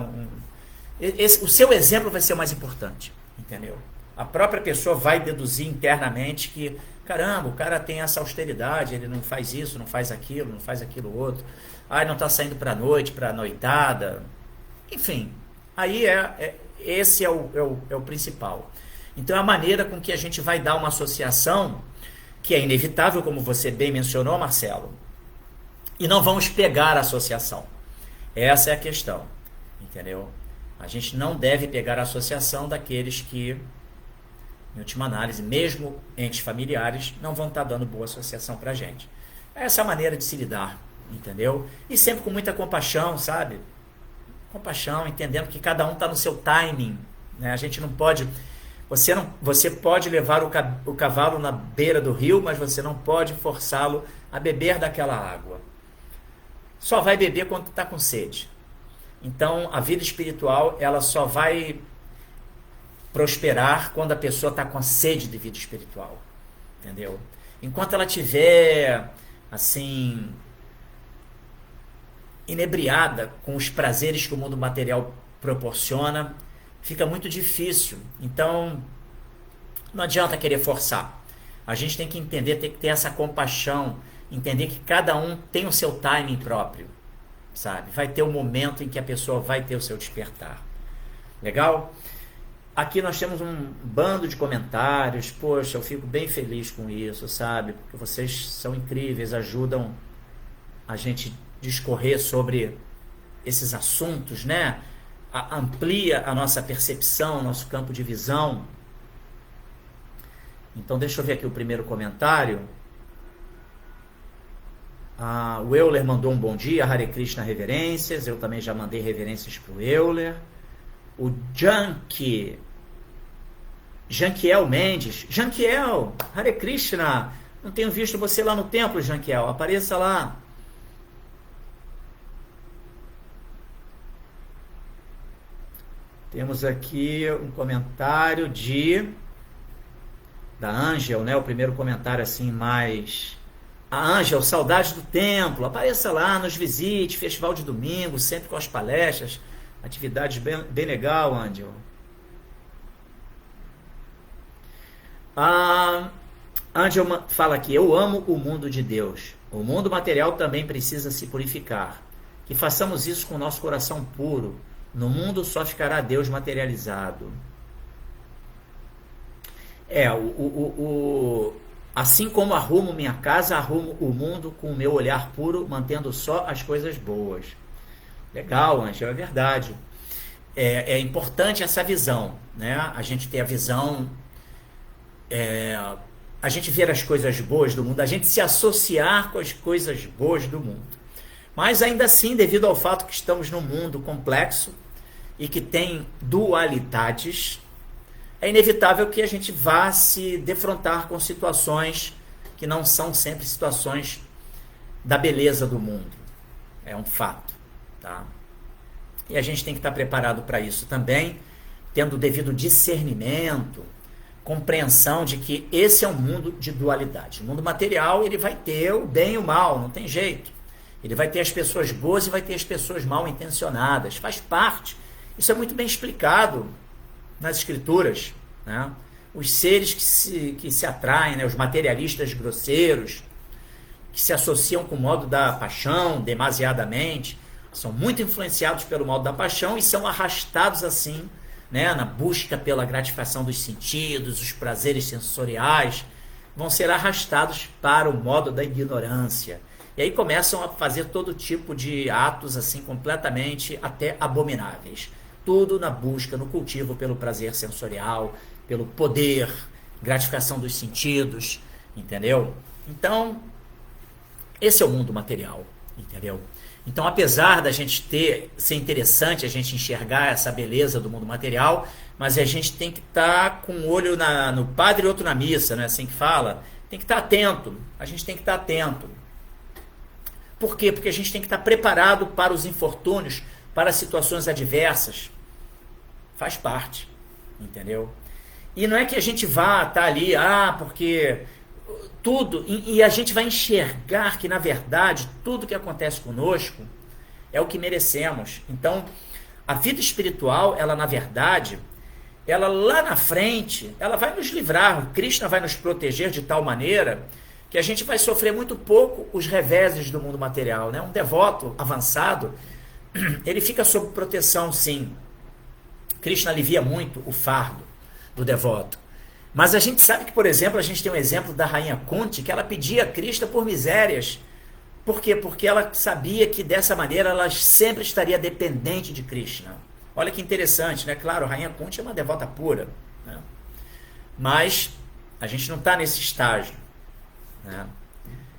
O seu exemplo vai ser o mais importante, entendeu? A própria pessoa vai deduzir internamente que, caramba, o cara tem essa austeridade, ele não faz isso, não faz aquilo outro. Não está saindo para a noite, para a noitada. Enfim, aí esse é o principal. Então, é a maneira com que a gente vai dar uma associação, que é inevitável, como você bem mencionou, Marcelo, e não vamos pegar a associação. Essa é a questão, entendeu? A gente não deve pegar a associação daqueles que, em última análise, mesmo entes familiares, não vão estar dando boa associação para a gente. Essa é a maneira de se lidar, entendeu? E sempre com muita compaixão, sabe? Compaixão, entendendo que cada um está no seu timing, né? A gente não pode... Você pode levar o cavalo na beira do rio, mas você não pode forçá-lo a beber daquela água. Só vai beber quando está com sede. Então, a vida espiritual, ela só vai prosperar quando a pessoa está com sede de vida espiritual, entendeu? Enquanto ela tiver, assim, inebriada com os prazeres que o mundo material proporciona, fica muito difícil. Então, não adianta querer forçar. A gente tem que entender, tem que ter essa compaixão, entender que cada um tem o seu timing próprio, sabe? Vai ter o momento em que a pessoa vai ter o seu despertar. Legal? Aqui nós temos um bando de comentários. Poxa, eu fico bem feliz com isso, sabe? Porque vocês são incríveis, ajudam a gente discorrer sobre esses assuntos, né? Amplia a nossa percepção, nosso campo de visão. Então, deixa eu ver aqui o primeiro comentário. O Euler mandou um bom dia, Hare Krishna reverências. Eu também já mandei reverências para o Euler. O Janquiel Mendes. Janquiel, Hare Krishna. Não tenho visto você lá no templo, Janquiel. Apareça lá. Temos aqui um comentário da Ângel, né? O primeiro comentário assim mais... A Ângel, saudade do templo. Apareça lá, nos visite. Festival de domingo, sempre com as palestras. Atividades bem legal, Ângel. A Ângel fala aqui: eu amo o mundo de Deus. O mundo material também precisa se purificar. Que façamos isso com o nosso coração puro. No mundo só ficará Deus materializado. Assim como arrumo minha casa, arrumo o mundo com o meu olhar puro, mantendo só as coisas boas. Legal, Ângelo, é verdade. É importante essa visão, né? A gente ter a visão, a gente ver as coisas boas do mundo, a gente se associar com as coisas boas do mundo. Mas ainda assim, devido ao fato que estamos num mundo complexo e que tem dualidades, é inevitável que a gente vá se defrontar com situações que não são sempre situações da beleza do mundo. É um fato, tá? E a gente tem que estar preparado para isso também, tendo o devido discernimento, compreensão de que esse é um mundo de dualidade. O mundo material, ele vai ter o bem e o mal, não tem jeito. Ele vai ter as pessoas boas e vai ter as pessoas mal intencionadas. Faz parte. Isso é muito bem explicado nas escrituras, né? Os seres que se atraem, né? Os materialistas grosseiros, que se associam com o modo da paixão demasiadamente, são muito influenciados pelo modo da paixão e são arrastados assim, né? Na busca pela gratificação dos sentidos, os prazeres sensoriais, vão ser arrastados para o modo da ignorância. E aí começam a fazer todo tipo de atos assim completamente até abomináveis. Tudo na busca, no cultivo pelo prazer sensorial, pelo poder, gratificação dos sentidos, entendeu? Então, esse é o mundo material, entendeu? Então, apesar da gente ser interessante a gente enxergar essa beleza do mundo material, mas a gente tem que estar com um olho no padre e outro na missa, não é assim que fala? Tem que estar atento, a gente tem que estar atento. Por quê? Porque a gente tem que estar preparado para os infortúnios, para situações adversas. Faz parte, entendeu? E não é que a gente vá estar ali, porque tudo, e a gente vai enxergar que, na verdade, tudo que acontece conosco é o que merecemos. Então, a vida espiritual, ela, na verdade, ela lá na frente, ela vai nos livrar, o Krishna vai nos proteger de tal maneira que a gente vai sofrer muito pouco os reveses do mundo material, né? Um devoto avançado, ele fica sob proteção, sim. Krishna alivia muito o fardo do devoto. Mas a gente sabe que, por exemplo, a gente tem um exemplo da rainha Kunti, que ela pedia a Krishna por misérias. Por quê? Porque ela sabia que dessa maneira ela sempre estaria dependente de Krishna. Olha que interessante, né? Claro, a rainha Kunti é uma devota pura, né? Mas a gente não está nesse estágio, né?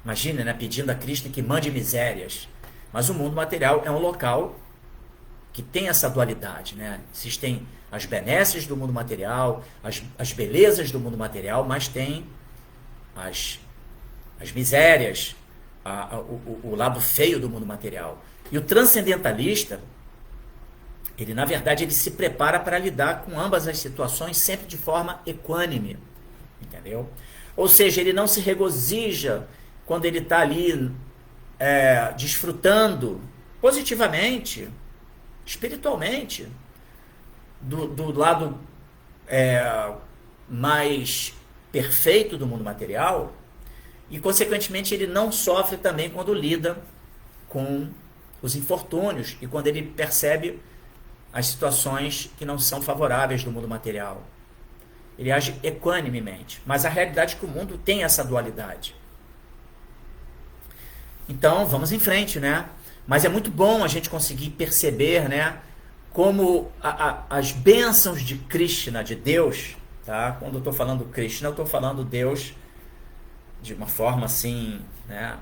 Imagina, né? Pedindo a Krishna que mande misérias. Mas o mundo material é um local que tem essa dualidade, né? Existem as benesses do mundo material, as belezas do mundo material, mas tem as misérias, o lado feio do mundo material. E o transcendentalista, ele na verdade ele se prepara para lidar com ambas as situações sempre de forma equânime, entendeu? Ou seja, ele não se regozija quando ele está ali desfrutando positivamente, espiritualmente, do lado mais perfeito do mundo material, e consequentemente ele não sofre também quando lida com os infortúnios e quando ele percebe as situações que não são favoráveis do mundo material. Ele age equanimemente, mas a realidade é que o mundo tem essa dualidade. Então vamos em frente, né? Mas é muito bom a gente conseguir perceber, né, como as bênçãos de Krishna, de Deus, tá? Quando eu estou falando Krishna, eu estou falando Deus de uma forma assim, né,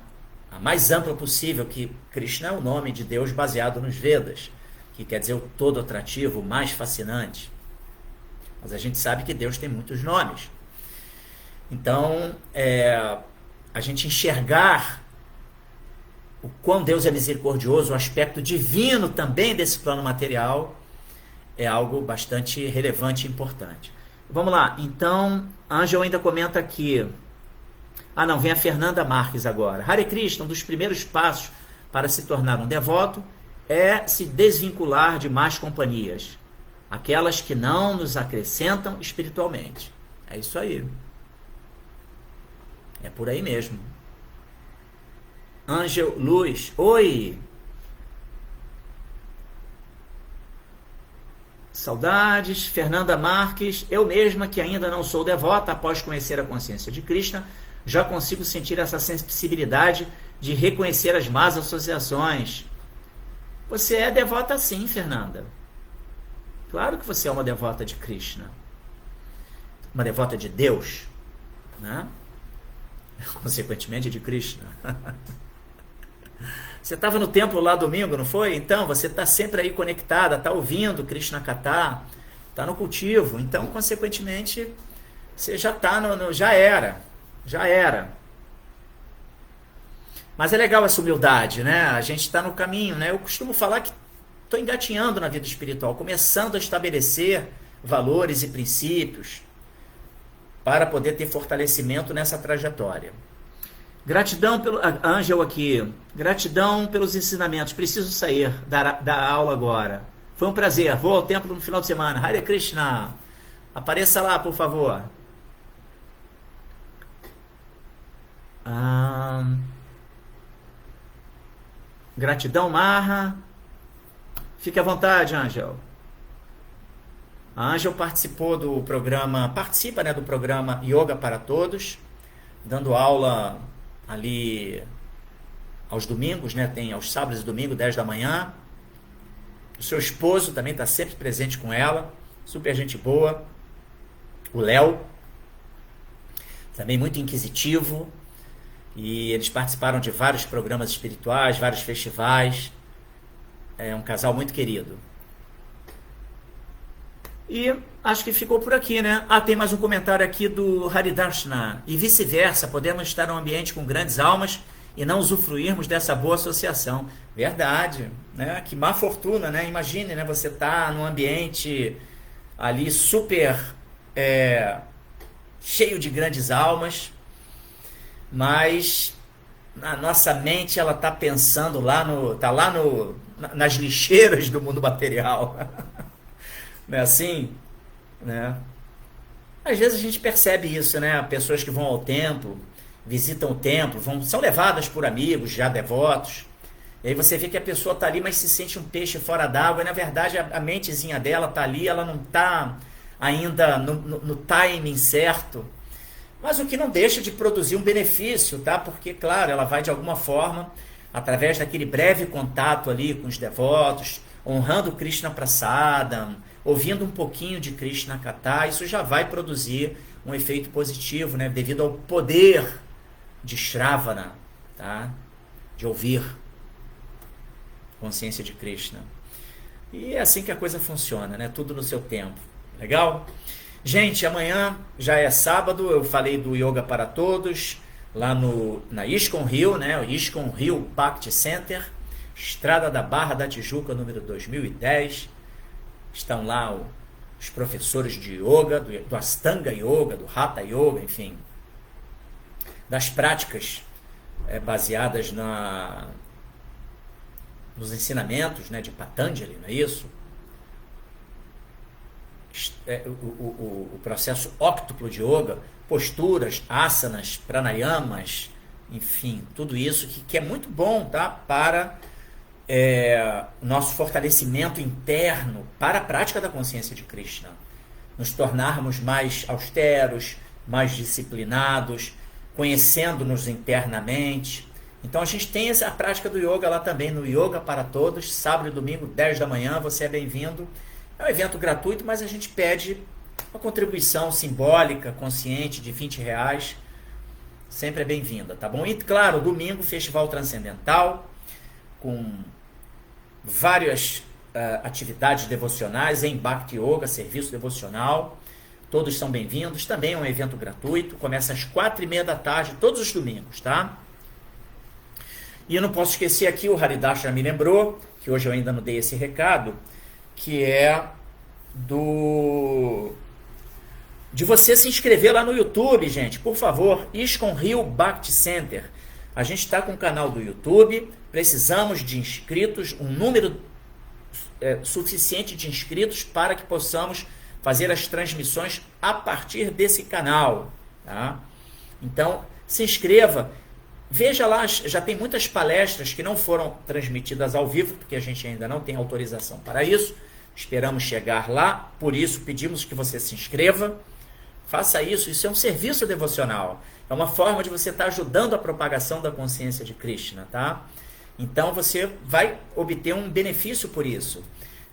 a mais ampla possível, que Krishna é o nome de Deus baseado nos Vedas. que quer dizer o todo atrativo, o mais fascinante. Mas a gente sabe que Deus tem muitos nomes. Então, a gente enxergar o quão Deus é misericordioso, o aspecto divino também desse plano material, é algo bastante relevante e importante. Vamos lá, então, Ângelo ainda comenta aqui. Ah não, vem a Fernanda Marques agora. Hare Krishna, um dos primeiros passos para se tornar um devoto é se desvincular de más companhias, aquelas que não nos acrescentam espiritualmente. É isso aí. É por aí mesmo. Ângel Luz, oi! Saudades. Fernanda Marques, eu mesma que ainda não sou devota, após conhecer a consciência de Krishna, já consigo sentir essa sensibilidade de reconhecer as más associações. Você é devota sim, Fernanda. Claro que você é uma devota de Krishna. Uma devota de Deus, né? Consequentemente de Krishna. Você estava no templo lá domingo, não foi? Então, você está sempre aí conectada, está ouvindo Krishna Katha, está no cultivo. Então, consequentemente, você já está já era. Mas é legal essa humildade, né? A gente está no caminho, né? Eu costumo falar que estou engatinhando na vida espiritual, começando a estabelecer valores e princípios para poder ter fortalecimento nessa trajetória. Gratidão pelo... Ângel aqui. Gratidão pelos ensinamentos. Preciso sair da aula agora. Foi um prazer. Vou ao templo no final de semana. Hare Krishna. Apareça lá, por favor. Gratidão, Marra. Fique à vontade, Ângel. A Ângel participou do programa, participa, né, do programa Yoga para Todos, dando aula ali aos domingos, né, tem aos sábados e domingos, 10 da manhã. O seu esposo também está sempre presente com ela, super gente boa. O Léo, também muito inquisitivo, e eles participaram de vários programas espirituais, vários festivais. É um casal muito querido. E acho que ficou por aqui, né? Tem mais um comentário aqui do Haridarshana. E vice-versa, podemos estar em um ambiente com grandes almas e não usufruirmos dessa boa associação. Verdade, né? Que má fortuna, né? Imagine, né? Você tá num ambiente ali super cheio de grandes almas, mas a nossa mente, ela tá pensando nas lixeiras do mundo material. Não é assim? Né? Às vezes a gente percebe isso, né? Pessoas que vão ao templo, visitam o templo, são levadas por amigos já devotos, e aí você vê que a pessoa está ali, mas se sente um peixe fora d'água, e na verdade a mentezinha dela está ali, ela não está ainda no timing certo, mas o que não deixa de produzir um benefício, tá? Porque, claro, ela vai de alguma forma, através daquele breve contato ali com os devotos, honrando Krishna Prasadam, ouvindo um pouquinho de Krishna Katha, isso já vai produzir um efeito positivo, né? Devido ao poder de Shravana, tá? De ouvir consciência de Krishna. E é assim que a coisa funciona, né? Tudo no seu tempo. Legal? Gente, amanhã já é sábado, eu falei do Yoga para Todos, lá na ISKCON Rio, né? O ISKCON Rio Bhakti Center, Estrada da Barra da Tijuca, número 2010. Estão lá os professores de yoga, do Astanga Yoga, do Hatha Yoga, enfim, das práticas baseadas nos ensinamentos, né, de Patanjali, não é isso? O processo óctuplo de yoga, posturas, asanas, pranayamas, enfim, tudo isso que é muito bom, tá? Para nosso fortalecimento interno, para a prática da consciência de Krishna. Nos tornarmos mais austeros, mais disciplinados, conhecendo-nos internamente. Então a gente tem a prática do yoga lá também, no Yoga para Todos, sábado e domingo, 10 da manhã, você é bem-vindo. É um evento gratuito, mas a gente pede uma contribuição simbólica, consciente, de R$20, sempre é bem-vinda, tá bom? E claro, domingo, Festival Transcendental, com várias atividades devocionais em Bhakti Yoga, serviço devocional. Todos são bem-vindos. Também é um evento gratuito. Começa às 4h30 da tarde, todos os domingos, tá? E eu não posso esquecer aqui, o Haridas já me lembrou, que hoje eu ainda não dei esse recado, que é de você se inscrever lá no YouTube, gente. Por favor, ISKCON Rio Bhakti Center. A gente está com o canal do YouTube, precisamos de inscritos, um número suficiente de inscritos para que possamos fazer as transmissões a partir desse canal, tá? Então, se inscreva, veja lá, já tem muitas palestras que não foram transmitidas ao vivo, porque a gente ainda não tem autorização para isso, esperamos chegar lá, por isso pedimos que você se inscreva, faça isso, isso é um serviço devocional, é uma forma de você estar ajudando a propagação da consciência de Krishna, tá? Então você vai obter um benefício por isso.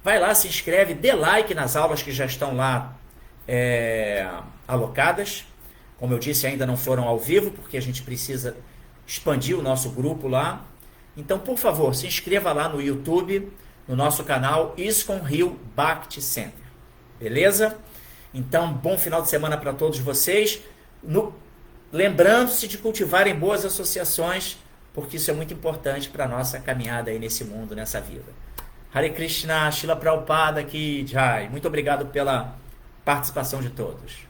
Vai lá, se inscreve, dê like nas aulas que já estão lá alocadas. Como eu disse, ainda não foram ao vivo, porque a gente precisa expandir o nosso grupo lá. Então, por favor, se inscreva lá no YouTube, no nosso canal ISKCON Rio Bhakti Center. Beleza? Então, bom final de semana para todos vocês. Lembrando-se de cultivarem boas associações, porque isso é muito importante para a nossa caminhada aí nesse mundo, nessa vida. Hare Krishna, Srila Prabhupada Ki Jai. Muito obrigado pela participação de todos.